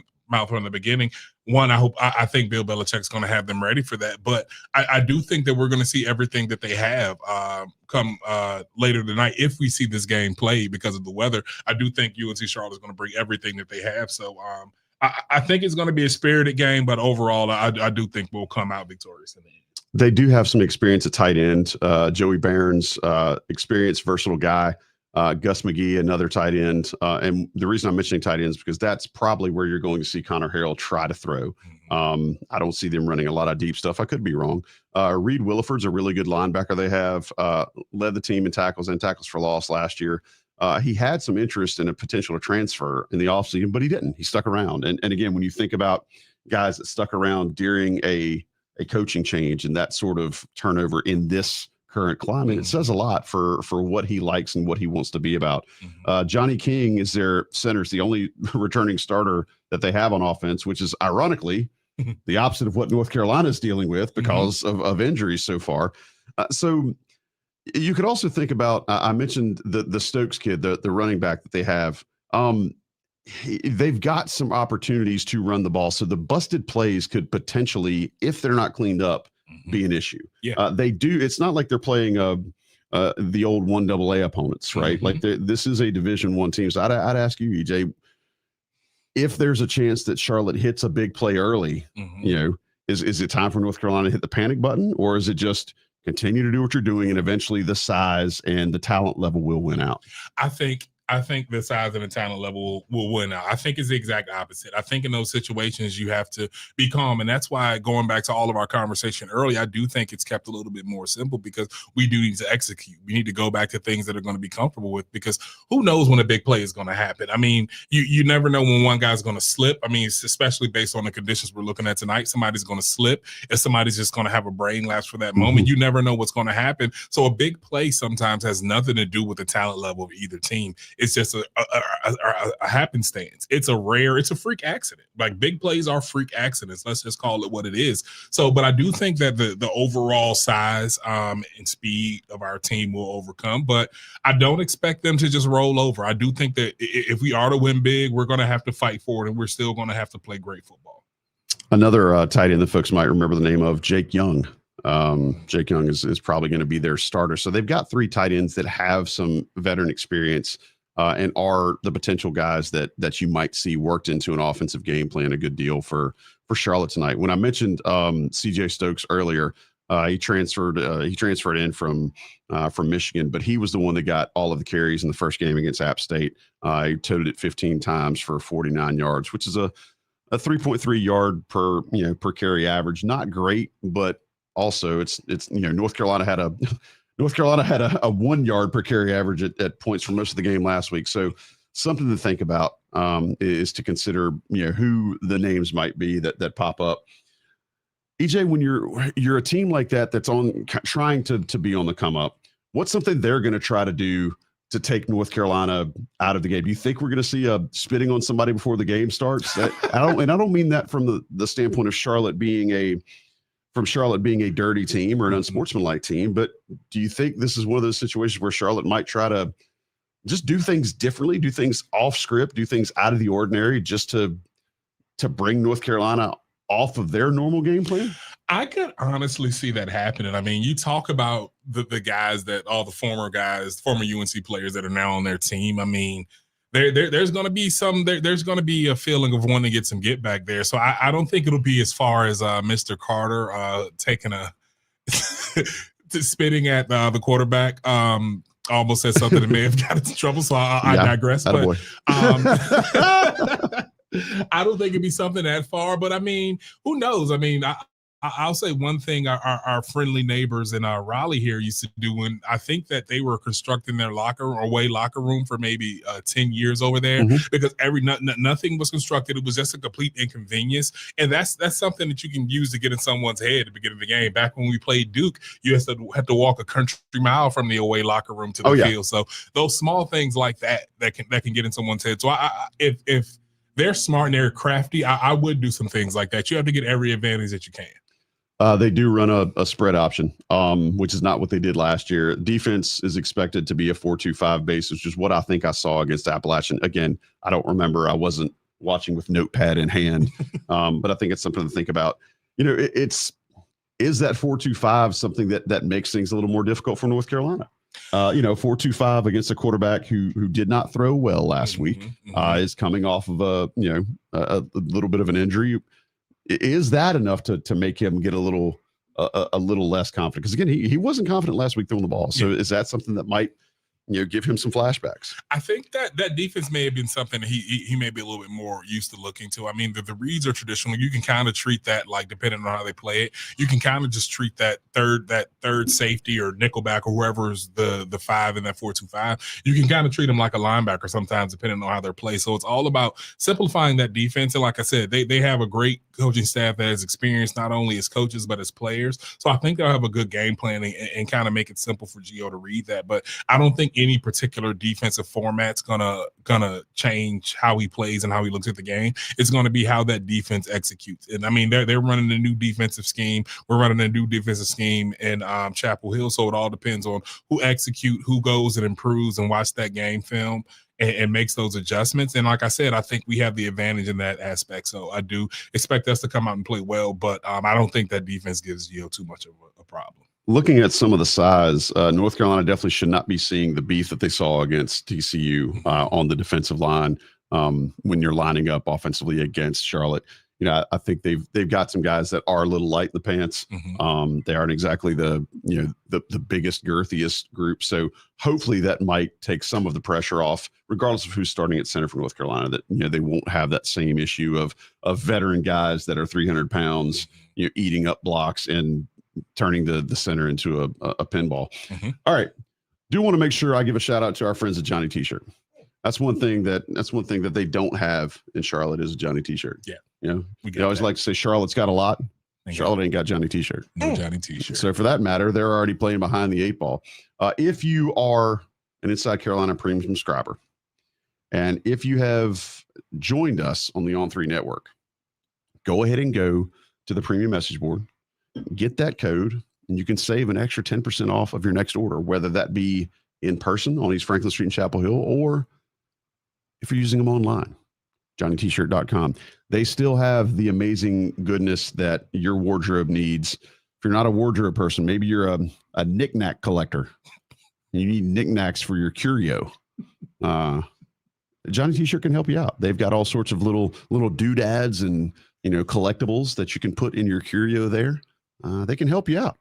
from the beginning. I think Bill Belichick's going to have them ready for that. But I do think that we're going to see everything that they have come later tonight if we see this game played because of the weather. I do think UNC Charlotte is going to bring everything that they have. So I think it's going to be a spirited game, but overall, I do think we'll come out victorious in the end. They do have some experience at tight end. Joey Barron's experienced, versatile guy. Gus McGee, another tight end. And the reason I'm mentioning tight ends is because that's probably where you're going to see Connor Harrell try to throw. I don't see them running a lot of deep stuff. I could be wrong. Reed Williford's a really good linebacker they have. Led the team in tackles and tackles for loss last year. He had some interest in a potential transfer in the offseason, but he didn't. He stuck around. And again, when you think about guys that stuck around during a coaching change and that sort of turnover in this current climate, it says a lot for what he likes and what he wants to be about. Johnny King is their center, is the only returning starter that they have on offense, which is ironically the opposite of what North Carolina is dealing with because of injuries so far. So you could also think about, I mentioned the Stokes kid, the running back that they have. They've got some opportunities to run the ball. So the busted plays could potentially, if they're not cleaned up, be an issue. Yeah. They do. It's not like they're playing the old 1AA opponents, right? Like this is a Division I team. So I'd ask you, EJ, if there's a chance that Charlotte hits a big play early, is it time for North Carolina to hit the panic button, or is it just continue to do what you're doing and eventually the size and the talent level will win out? I think the size and the talent level will win out. I think it's the exact opposite. I think in those situations, you have to be calm. And that's why, going back to all of our conversation earlier, I do think it's kept a little bit more simple because we do need to execute. We need to go back to things that are going to be comfortable with, because who knows when a big play is going to happen. I mean, you never know when one guy's going to slip. I mean, especially based on the conditions we're looking at tonight, somebody's going to slip and somebody's just going to have a brain lapse for that moment. You never know what's going to happen. So a big play sometimes has nothing to do with the talent level of either team. It's just a happenstance. It's a freak accident. Like, big plays are freak accidents. Let's just call it what it is. So, but I do think that the overall size and speed of our team will overcome, but I don't expect them to just roll over. I do think that if we are to win big, we're going to have to fight for it, and we're still going to have to play great football. Another tight end that folks might remember the name of, Jake Young. Jake Young is probably going to be their starter. So they've got 3 tight ends that have some veteran experience and are the potential guys that you might see worked into an offensive game plan a good deal for Charlotte tonight. When I mentioned CJ Stokes earlier, he transferred in from Michigan, but he was the one that got all of the carries in the first game against App State. He toted it 15 times for 49 yards, which is a 3.3 yard per carry average. Not great, but also it's North Carolina had a 1 yard per carry average at points for most of the game last week. So something to think about is to consider, who the names might be that pop up. EJ, when you're a team like that's on trying to be on the come up, what's something they're going to try to do to take North Carolina out of the game? Do you think we're going to see a spitting on somebody before the game starts? I don't mean that from the standpoint of Charlotte being a dirty team or an unsportsmanlike team, but do you think this is one of those situations where Charlotte might try to just do things differently, do things off script, do things out of the ordinary, just to bring North Carolina off of their normal game plan? I could honestly see that happening. I mean, you talk about the guys all the former UNC players that are now on their team. I mean, there's going to be there's going to be a feeling of wanting to get some get back there. So I don't think it'll be as far as Mr. Carter taking spitting at the quarterback. Almost said something that may have got into trouble. So I digress. But I don't think it'd be something that far. But I mean, who knows? I mean, I'll say one thing our friendly neighbors in Raleigh here used to do, when I think that they were constructing their locker room for maybe 10 years over there, because nothing was constructed. It was just a complete inconvenience. And that's something that you can use to get in someone's head at the beginning of the game. Back when we played Duke, you had to walk a country mile from the away locker room to the field. So those small things like that can get in someone's head. So if they're smart and they're crafty, I would do some things like that. You have to get every advantage that you can. They do run a spread option, which is not what they did last year. Defense is expected to be a 4-2-5 base, which is what I think I saw against Appalachian. Again, I don't remember. I wasn't watching with notepad in hand, but I think it's something to think about. Is that 4-2-5 something that makes things a little more difficult for North Carolina? 4-2-5 against a quarterback who did not throw well last week, is coming off of a little bit of an injury. Is that enough to make him get a little less confident? Because again, he wasn't confident last week throwing the ball. So is that something that might give him some flashbacks? I think that defense may have been something he may be a little bit more used to looking to. I mean, the reads are traditional. You can kind of treat that, like, depending on how they play it, you can kind of just treat that third safety or nickelback or whoever is the 5 in that 4-2-5. You can kind of treat them like a linebacker sometimes, depending on how they're played. So it's all about simplifying that defense. And like I said, they have a great coaching staff that has experience not only as coaches but as players. So I think they'll have a good game plan and kind of make it simple for Gio to read that. But I don't think any particular defensive format's gonna change how he plays and how he looks at the game. It's gonna be how that defense executes. And I mean, they're running a new defensive scheme. We're running a new defensive scheme in Chapel Hill. So it all depends on who execute, who goes and improves and watch that game film and makes those adjustments. And like I said, I think we have the advantage in that aspect. So I do expect us to come out and play well, but I don't think that defense gives Gio too much of a problem. Looking at some of the size, North Carolina definitely should not be seeing the beef that they saw against TCU on the defensive line when you're lining up offensively against Charlotte. You know, I think they've got some guys that are a little light in the pants. They aren't exactly the biggest, girthiest group. So hopefully that might take some of the pressure off, regardless of who's starting at center for North Carolina. That they won't have that same issue of veteran guys that are 300 pounds, eating up blocks and turning the center into a pinball. All right, do want to make sure I give a shout out to our friends at Johnny T-shirt. That's one thing that they don't have in Charlotte is a Johnny T-shirt. Yeah. We always like to say Charlotte's got a lot. Charlotte ain't got Johnny T-shirt. No Johnny T-shirt. So for that matter, they're already playing behind the 8 ball. If you are an Inside Carolina premium subscriber, and if you have joined us on the On3 network, go ahead and go to the premium message board, get that code, and you can save an extra 10% off of your next order, whether that be in person on East Franklin Street in Chapel Hill, or if you're using them online, johnnytshirt.com. They still have the amazing goodness that your wardrobe needs. If you're not a wardrobe person, maybe you're a knick-knack collector. You need knickknacks for your curio. Johnny T-shirt can help you out. They've got all sorts of little doodads and collectibles that you can put in your curio there. They can help you out.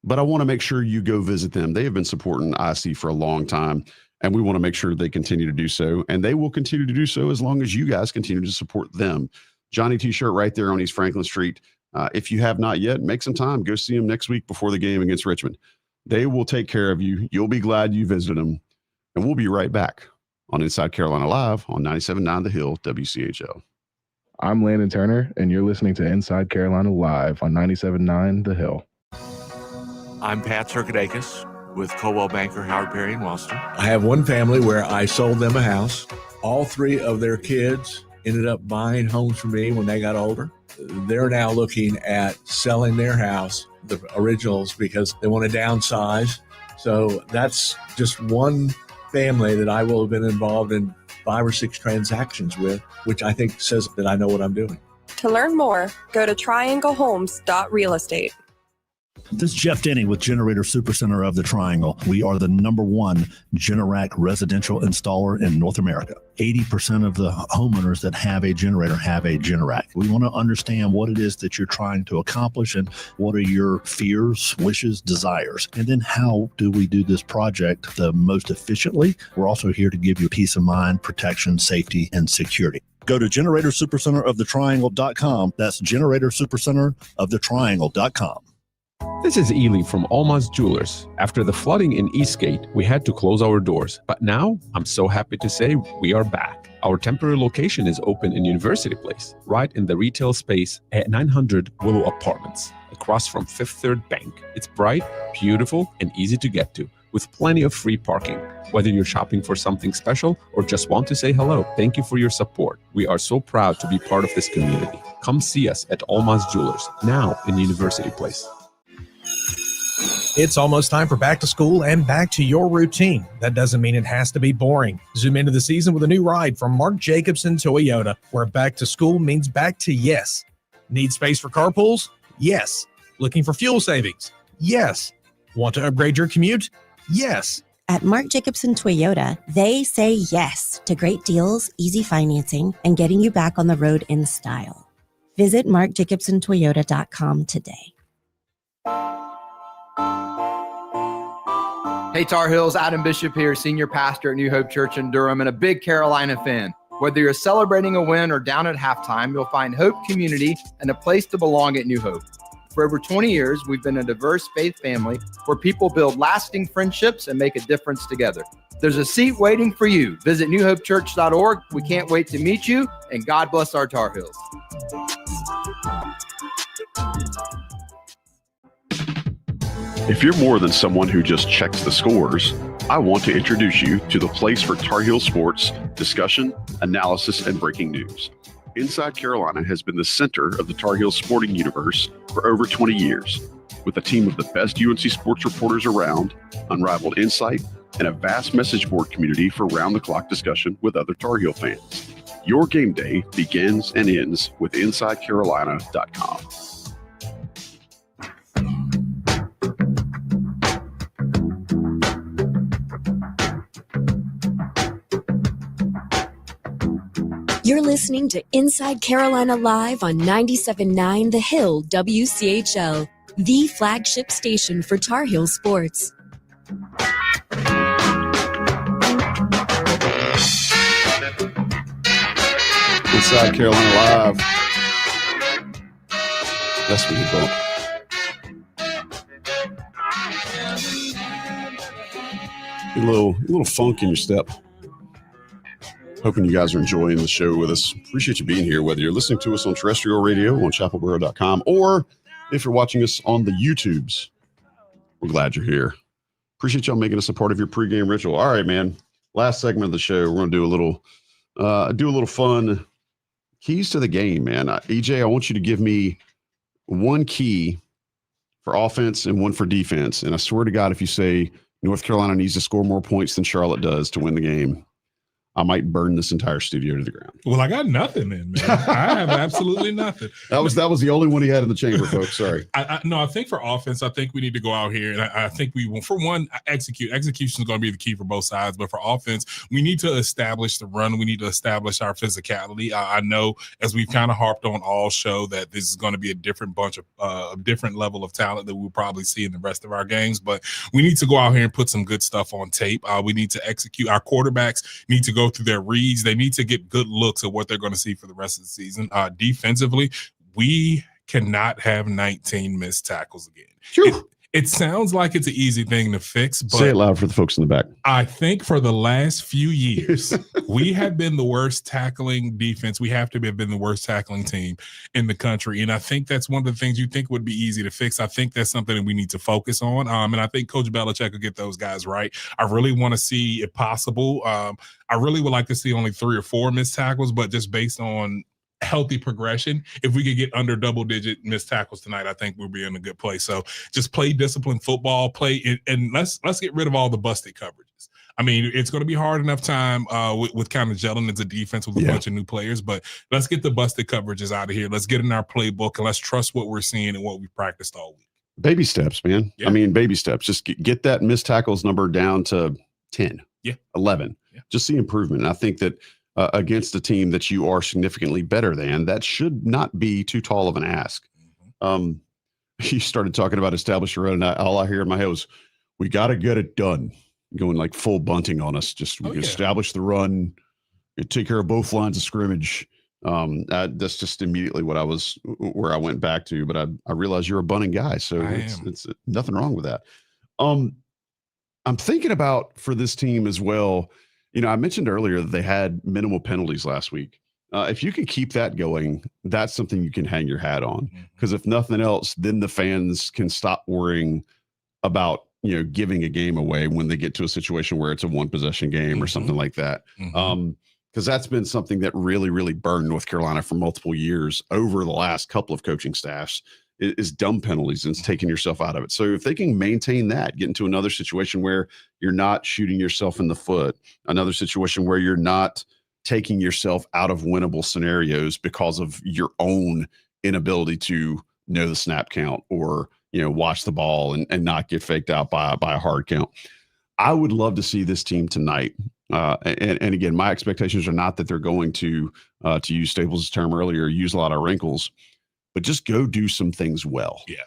But I want to make sure you go visit them. They have been supporting IC for a long time, and we want to make sure they continue to do so. And they will continue to do so as long as you guys continue to support them. Johnny T-shirt right there on East Franklin Street. If you have not yet, make some time. Go see them next week before the game against Richmond. They will take care of you. You'll be glad you visited them. And we'll be right back on Inside Carolina Live on 97.9 The Hill, WCHL. I'm Landon Turner, and you're listening to Inside Carolina Live on 97.9 The Hill. I'm Pat Circadakis with Coldwell Banker, Howard Perry, and Wellston. I have one family where I sold them a house. All 3 of their kids ended up buying homes from me when they got older. They're now looking at selling their house, the originals, because they want to downsize. So that's just one family that I will have been involved in 5 or 6 transactions with, which I think says that I know what I'm doing. To learn more, go to trianglehomes.realestate. This is Jeff Denny with Generator Supercenter of the Triangle. We are the #1 Generac residential installer in North America. 80% of the homeowners that have a generator have a Generac. We want to understand what it is that you're trying to accomplish and what are your fears, wishes, desires. And then how do we do this project the most efficiently? We're also here to give you peace of mind, protection, safety, and security. Go to GeneratorSuperCenterOfTheTriangle.com. That's GeneratorSuperCenterOfTheTriangle.com. This is Ely from Alma's Jewelers. After the flooding in Eastgate, we had to close our doors. But now, I'm so happy to say we are back. Our temporary location is open in University Place, right in the retail space at 900 Willow Apartments, across from Fifth Third Bank. It's bright, beautiful, and easy to get to, with plenty of free parking. Whether you're shopping for something special or just want to say hello, thank you for your support. We are so proud to be part of this community. Come see us at Alma's Jewelers, now in University Place. It's almost time for back to school and back to your routine. That doesn't mean it has to be boring. Zoom into the season with a new ride from Mark Jacobson Toyota, where back to school means back to yes. Need space for carpools? Yes. Looking for fuel savings? Yes. Want to upgrade your commute? Yes. At Mark Jacobson Toyota, they say yes to great deals, easy financing, and getting you back on the road in style. Visit markjacobsontoyota.com today. Hey Tar Heels, Adam Bishop here, senior pastor at New Hope Church in Durham and a big Carolina fan. Whether you're celebrating a win or down at halftime, you'll find hope, community, and a place to belong at New Hope. For over 20 years, we've been a diverse faith family where people build lasting friendships and make a difference together. There's a seat waiting for you. Visit newhopechurch.org. We can't wait to meet you, and God bless our Tar Heels. If you're more than someone who just checks the scores, I want to introduce you to the place for Tar Heel sports discussion, analysis, and breaking news. Inside Carolina has been the center of the Tar Heel sporting universe for over 20 years, with a team of the best UNC sports reporters around, unrivaled insight, and a vast message board community for round-the-clock discussion with other Tar Heel fans. Your game day begins and ends with InsideCarolina.com. You're listening to Inside Carolina Live on 97.9 The Hill WCHL, the flagship station for Tar Heel sports. Inside Carolina Live. That's what you bump. A little funk in your step. Hoping you guys are enjoying the show with us. Appreciate you being here, whether you're listening to us on terrestrial radio on chapelboro.com or if you're watching us on the YouTubes. We're glad you're here. Appreciate y'all making us a part of your pregame ritual. All right, man. Last segment of the show, we're going to do a little fun keys to the game, man. EJ, I want you to give me one key for offense and one for defense. And I swear to God, if you say North Carolina needs to score more points than Charlotte does to win the game, I might burn this entire studio to the ground. Well, I got nothing then, man. I have absolutely nothing. That was the only one he had in the chamber, folks. Sorry. I think for offense, I think we need to go out here and I think we will, for one, execute. Execution is going to be the key for both sides. But for offense, we need to establish the run. We need to establish our physicality. I know, as we've kind of harped on all show, that this is going to be a different bunch of a different level of talent that we'll probably see in the rest of our games. But we need to go out here and put some good stuff on tape. We need to execute. Our quarterbacks need to go through their reads. They need to get good looks at what they're going to see for the rest of the season. Defensively, we cannot have 19 missed tackles again. It sounds like it's an easy thing to fix, but say it loud for the folks in the back. I think for the last few years, we have been the worst tackling defense. We have to have been the worst tackling team in the country. And I think that's one of the things you think would be easy to fix. I think that's something that we need to focus on. And I think Coach Belichick will get those guys right. I really want to see, if possible, I really would like to see only 3 or 4 missed tackles, but just based on healthy progression, if we could get under double-digit missed tackles tonight, I think we'll be in a good place. So just play disciplined football, and let's get rid of all the busted coverages. I mean, it's going to be hard enough time with kind of gelling as a defense with a bunch of new players, but let's get the busted coverages out of here. Let's get in our playbook, and let's trust what we're seeing and what we practiced all week. Baby steps, man. Yeah. I mean, baby steps. Just get that missed tackles number down to 10, 11. Yeah. Just see improvement. And I think that against a team that you are significantly better than, that should not be too tall of an ask. You started talking about establish your run, and all I hear in my head was, we got to get it done. Going like full bunting on us. Just establish the run, take care of both lines of scrimmage. That's just immediately where I went back to, but I realized you're a bunting guy, so it's nothing wrong with that. I'm thinking about for this team as well. You know, I mentioned earlier that they had minimal penalties last week. If you can keep that going, that's something you can hang your hat on. Because if nothing else, then the fans can stop worrying about, giving a game away when they get to a situation where it's a 1-possession game or something like that. Because that's been something that really, really burned North Carolina for multiple years over the last couple of coaching staffs is dumb penalties and it's taking yourself out of it. So if they can maintain that, get into another situation where you're not shooting yourself in the foot, another situation where you're not taking yourself out of winnable scenarios because of your own inability to know the snap count or, watch the ball and not get faked out by a hard count. I would love to see this team tonight. And again, my expectations are not that they're going to use Staples' term earlier, use a lot of wrinkles, but just go do some things well. Yeah.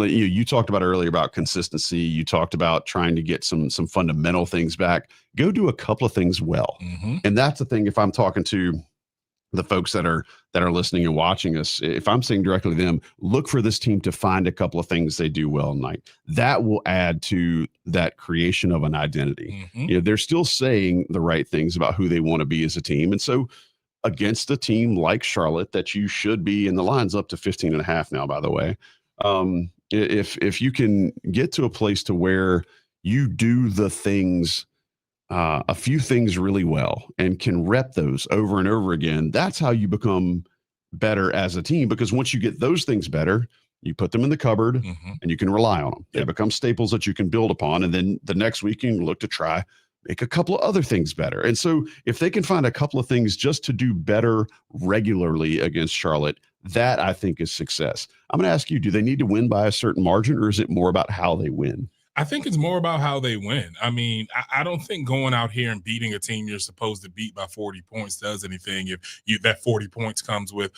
You talked about earlier about consistency. You talked about trying to get some fundamental things back. Go do a couple of things well. And that's the thing. If I'm talking to the folks that are listening and watching us, if I'm saying directly to them, look for this team to find a couple of things they do well tonight. That will add to that creation of an identity. They're still saying the right things about who they want to be as a team. And so against a team like Charlotte that you should be, and the line's up to 15.5 now, by the way. If you can get to a place to where you do the things, a few things really well and can rep those over and over again, that's how you become better as a team. Because once you get those things better, you put them in the cupboard and you can rely on them. They become staples that you can build upon. And then the next week you can look to try make a couple of other things better. And so if they can find a couple of things just to do better regularly against Charlotte, that I think is success. I'm going to ask you, do they need to win by a certain margin, or is it more about how they win? I think it's more about how they win. I mean, I don't think going out here and beating a team you're supposed to beat by 40 points does anything if that 40 points comes with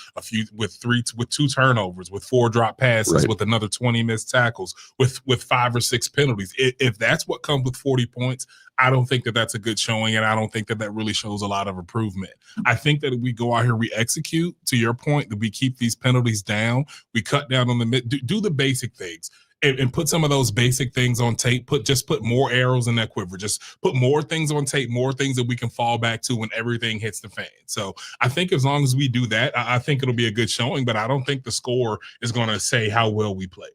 with 2 turnovers, with 4 drop passes, with another 20 missed tackles, with 5 or 6 penalties. If that's what comes with 40 points, I don't think that that's a good showing, and I don't think that really shows a lot of improvement. I think that if we go out here, we execute, to your point, that we keep these penalties down, we cut down on the do the basic things. And put some of those basic things on tape. Just put more arrows in that quiver. Just put more things on tape, more things that we can fall back to when everything hits the fan. So I think as long as we do that, I think it'll be a good showing. But I don't think the score is going to say how well we played.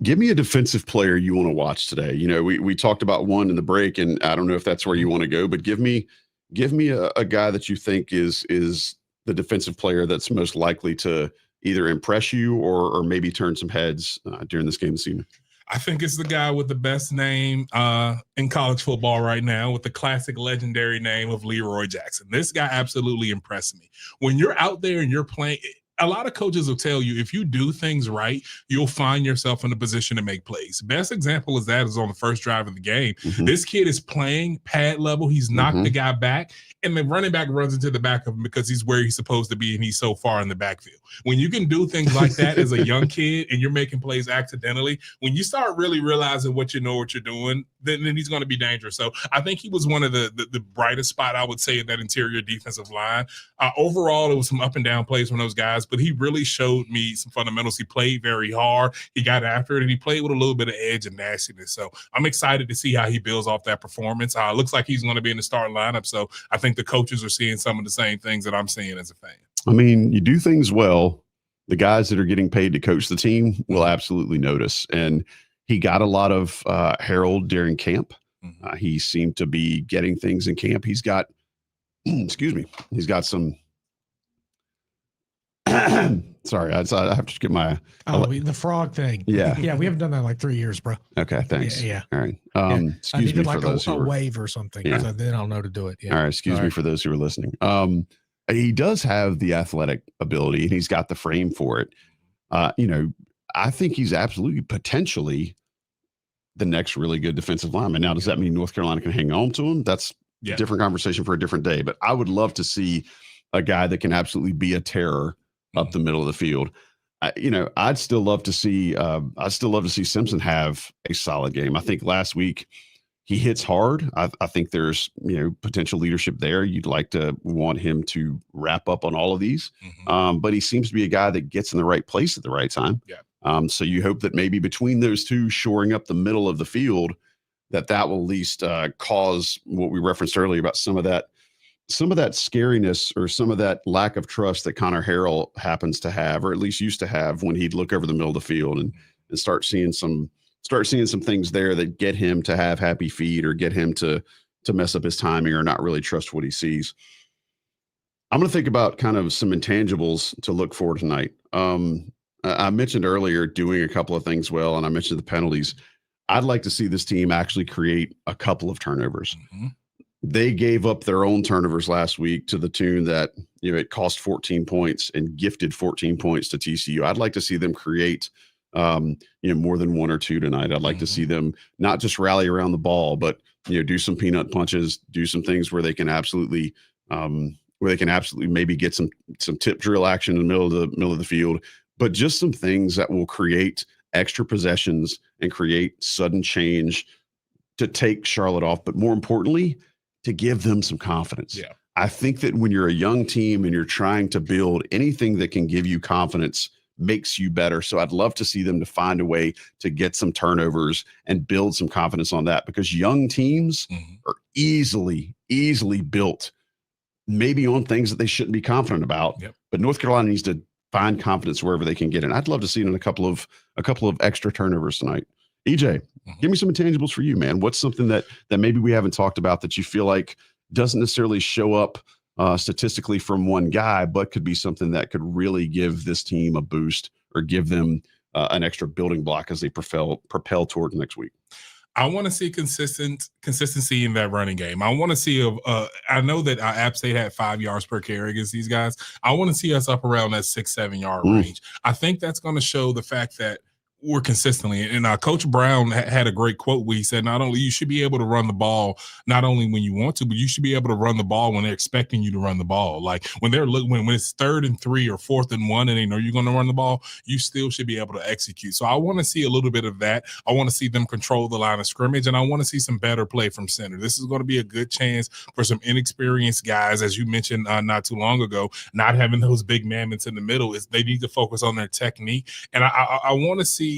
Give me a defensive player you want to watch today. You know, we talked about one in the break, and I don't know if that's where you want to go, but give me a guy that you think is the defensive player that's most likely to either impress you or maybe turn some heads during this game this evening. I think it's the guy with the best name in college football right now, with the classic legendary name of Leroy Jackson. This guy absolutely impressed me. When you're out there and you're playing, a lot of coaches will tell you if you do things right, you'll find yourself in a position to make plays. Best example of that is on the first drive of the game. This kid is playing pad level. He's knocked the guy back, and the running back runs into the back of him because he's where he's supposed to be, and he's so far in the backfield. When you can do things like that as a young kid and you're making plays accidentally, when you start really realizing what you're doing, then he's going to be dangerous. So I think he was one of the brightest spot, I would say, in that interior defensive line. Overall, there was some up and down plays from those guys, but he really showed me some fundamentals. He played very hard. He got after it, and he played with a little bit of edge and nastiness. So I'm excited to see how he builds off that performance. It looks like he's going to be in the starting lineup. So I think the coaches are seeing some of the same things that I'm seeing as a fan. I mean, you do things well, the guys that are getting paid to coach the team will absolutely notice. And he got a lot of herald during camp. He seemed to be getting things in camp. He's got, excuse me, he's got some, sorry, I have to get my. The frog thing. Yeah. Yeah, we haven't done that in like 3 years, bro. Okay, thanks. Yeah. All right. Excuse me like for those a who are, wave or something. Yeah. So then I'll know to do it. Yeah. All right. Excuse me for those who are listening. He does have the athletic ability, and he's got the frame for it. I think he's absolutely potentially the next really good defensive lineman. Now, does that mean North Carolina can hang on to him? That's a different conversation for a different day. But I would love to see a guy that can absolutely be a terror up the middle of the field. I'd still love to see. Simpson have a solid game. I think last week he hits hard. I think there's potential leadership there. You'd like to want him to wrap up on all of these, but he seems to be a guy that gets in the right place at the right time. So you hope that maybe between those two, shoring up the middle of the field, that will at least cause what we referenced earlier about some of that scariness or some of that lack of trust that Connor Harrell happens to have, or at least used to have, when he'd look over the middle of the field and start seeing some things there that get him to have happy feet or get him to mess up his timing or not really trust what he sees. I'm going to think about kind of some intangibles to look for tonight. I mentioned earlier doing a couple of things well, and I mentioned the penalties. I'd like to see this team actually create a couple of turnovers. They gave up their own turnovers last week to the tune that it cost 14 points and gifted 14 points to TCU. I'd like to see them create more than one or two tonight. I'd like to see them not just rally around the ball, but do some peanut punches, do some things where they can absolutely maybe get some tip drill action in the middle of the field, but just some things that will create extra possessions and create sudden change to take Charlotte off, but more importantly, to give them some confidence. Yeah. I think that when you're a young team and you're trying to build anything that can give you confidence makes you better. So I'd love to see them to find a way to get some turnovers and build some confidence on that, because young teams are easily built maybe on things that they shouldn't be confident about. But North Carolina needs to find confidence wherever they can get it. I'd love to see it in a couple of extra turnovers tonight. EJ, give me some intangibles for you, man. What's something that maybe we haven't talked about that you feel like doesn't necessarily show up statistically from one guy, but could be something that could really give this team a boost or give them an extra building block as they propel toward next week? I want to see consistency in that running game. I want to see I know that App State had 5 yards per carry against these guys. I want to see us up around that 6-7 yard range. I think that's going to show the fact that we're consistently, and Coach Brown had a great quote where he said, not only you should be able to run the ball, not only when you want to, but you should be able to run the ball when they're expecting you to run the ball. Like when they're when it's 3rd and 3 or 4th and 1, and they know you're going to run the ball, you still should be able to execute. So I want to see a little bit of that. I want to see them control the line of scrimmage, and I want to see some better play from center. This is going to be a good chance for some inexperienced guys, as you mentioned not too long ago, not having those big mammoths in the middle. They need to focus on their technique, and I want to see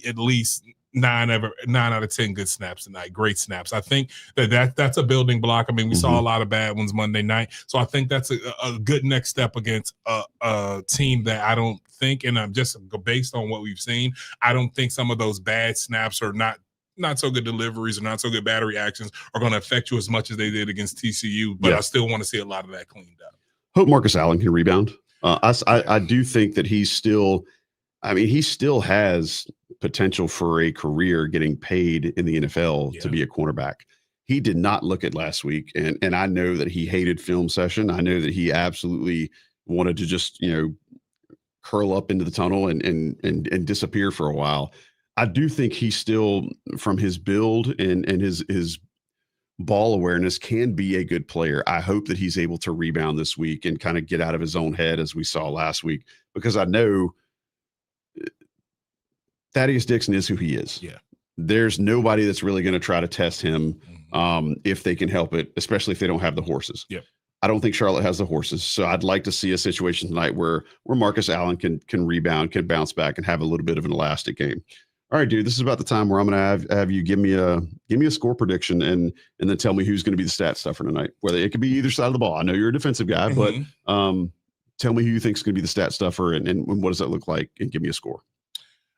at least 9 out of 10 good snaps tonight, great snaps. I think that's a building block. I mean, we saw a lot of bad ones Monday night, so I think that's a good next step against a team that I don't think, and I'm just based on what we've seen, I don't think some of those bad snaps or not so good deliveries or not so good battery actions are going to affect you as much as they did against TCU, but I still want to see a lot of that cleaned up. Hope Marcus Allen can rebound. I do think that he still has potential for a career getting paid in the NFL to be a cornerback. He did not look at last week, and I know that he hated film session. I know that he absolutely wanted to just, curl up into the tunnel and disappear for a while. I do think he still, from his build and his ball awareness, can be a good player. I hope that he's able to rebound this week and kind of get out of his own head as we saw last week, because I know Thaddeus Dixon is who he is. Yeah. There's nobody that's really going to try to test him if they can help it, especially if they don't have the horses. Yep. I don't think Charlotte has the horses. So I'd like to see a situation tonight where Marcus Allen can rebound, can bounce back, and have a little bit of an elastic game. All right, dude, this is about the time where I'm going to have you give me a score prediction and then tell me who's going to be the stat stuffer tonight. Whether it could be either side of the ball. I know you're a defensive guy, but tell me who you think is going to be the stat stuffer and what does that look like, and give me a score.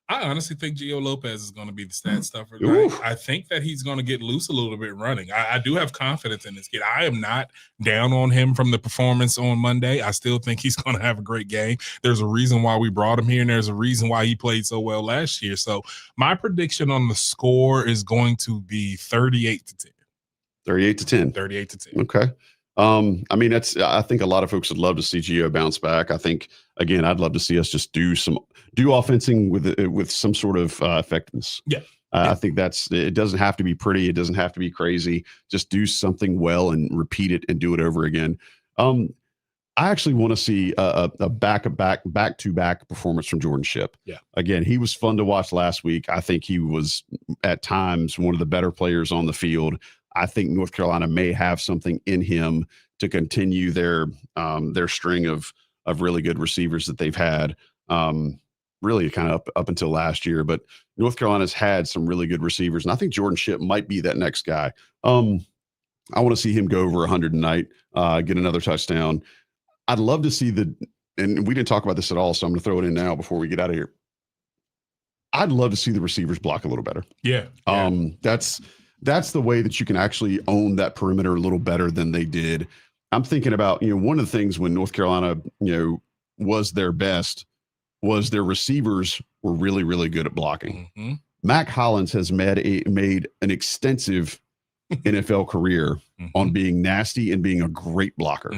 I honestly think Gio Lopez is going to be the stat stuffer. Right? I think that he's going to get loose a little bit running. I do have confidence in this kid. I am not down on him from the performance on Monday. I still think he's going to have a great game. There's a reason why we brought him here, and there's a reason why he played so well last year. So my prediction on the score is going to be 38-10. 38-10. 38-10. Okay. I mean, I think a lot of folks would love to see Gio bounce back. I think, again, I'd love to see us just do offensing with some sort of effectiveness. Yeah. I think it doesn't have to be pretty. It doesn't have to be crazy. Just do something well and repeat it and do it over again. I actually want to see a back-to-back performance from Jordan Shipp. Yeah. Again, he was fun to watch last week. I think he was at times one of the better players on the field. I think North Carolina may have something in him to continue their string of really good receivers that they've had, really kind of up until last year. But North Carolina's had some really good receivers, and I think Jordan Shipp might be that next guy. I want to see him go over 100 tonight, get another touchdown. I'd love to see and we didn't talk about this at all, so I'm going to throw it in now before we get out of here. I'd love to see the receivers block a little better. Yeah. That's the way that you can actually own that perimeter a little better than they did. I'm thinking about, one of the things when North Carolina, was their best was their receivers were really, really good at blocking. Mm-hmm. Mac Hollins has made an extensive NFL career on being nasty and being a great blocker.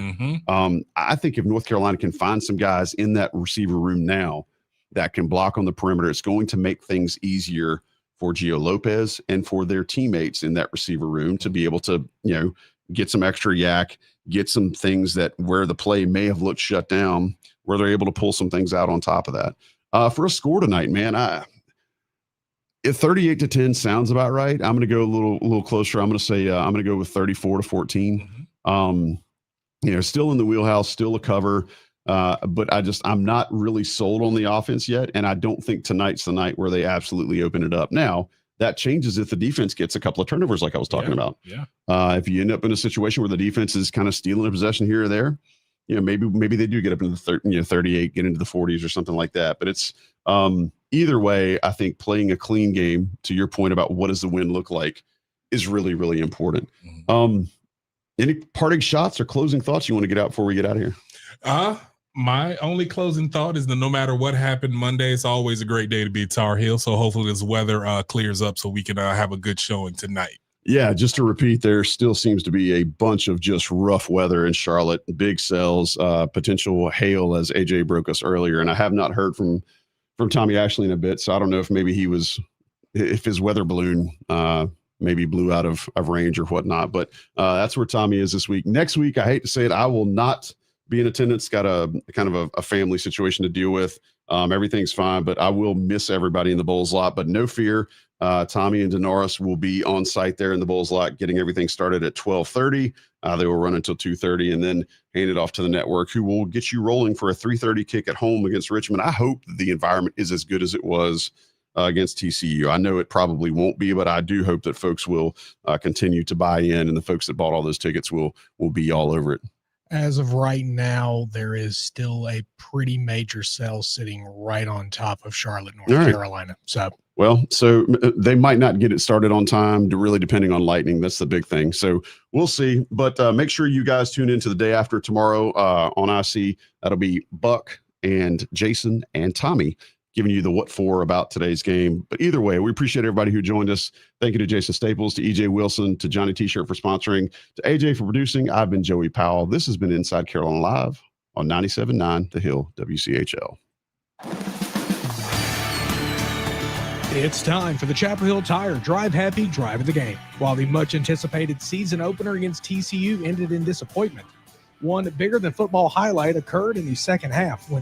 I think if North Carolina can find some guys in that receiver room now that can block on the perimeter, it's going to make things easier for Gio Lopez and for their teammates in that receiver room to be able to, get some extra yak, get some things that where the play may have looked shut down, where they're able to pull some things out on top of that. For a score tonight, man, if 38-10 sounds about right, I'm going to go a little closer. I'm going to say I'm going to go with 34-14. Still in the wheelhouse, still a cover. But I'm not really sold on the offense yet. And I don't think tonight's the night where they absolutely open it up. Now, that changes if the defense gets a couple of turnovers like I was talking about. Yeah. If you end up in a situation where the defense is kind of stealing a possession here or there, maybe they do get up into the 38, get into the 40s or something like that. But it's either way, I think playing a clean game, to your point about what does the win look like, is really, really important. Any parting shots or closing thoughts you want to get out before we get out of here? My only closing thought is that no matter what happened Monday, it's always a great day to be Tar Heel. So hopefully this weather clears up so we can have a good showing tonight. Yeah, just to repeat, there still seems to be a bunch of just rough weather in Charlotte, big cells, potential hail, as AJ broke us earlier. And I have not heard from Tommy Ashley in a bit, so I don't know if maybe if his weather balloon maybe blew out of range or whatnot. But that's where Tommy is this week. Next week, I hate to say it, I will not be in attendance. Got a kind of a family situation to deal with. Everything's fine, but I will miss everybody in the Bulls lot. But no fear, Tommy and Denoris will be on site there in the Bulls lot, getting everything started at 12:30. They will run until 2:30 and then hand it off to the network, who will get you rolling for a 3:30 kick at home against Richmond. I hope that the environment is as good as it was against TCU. I know it probably won't be, but I do hope that folks will continue to buy in, and the folks that bought all those tickets will be all over it. As of right now, there is still a pretty major cell sitting right on top of Charlotte, North Carolina. So they might not get it started on time, really depending on lightning. That's the big thing. So we'll see. But make sure you guys tune in to the day after tomorrow on IC. That'll be Buck and Jason and Tommy giving you the what for about today's game. But either way, we appreciate everybody who joined us. Thank you to Jason Staples, to EJ Wilson, to Johnny T-Shirt for sponsoring, to AJ for producing. I've been Joey Powell. This has been Inside Carolina Live on 97.9 The Hill, WCHL. It's time for the Chapel Hill Tire Drive Happy, Drive of the Game. While the much-anticipated season opener against TCU ended in disappointment, one bigger-than-football highlight occurred in the second half when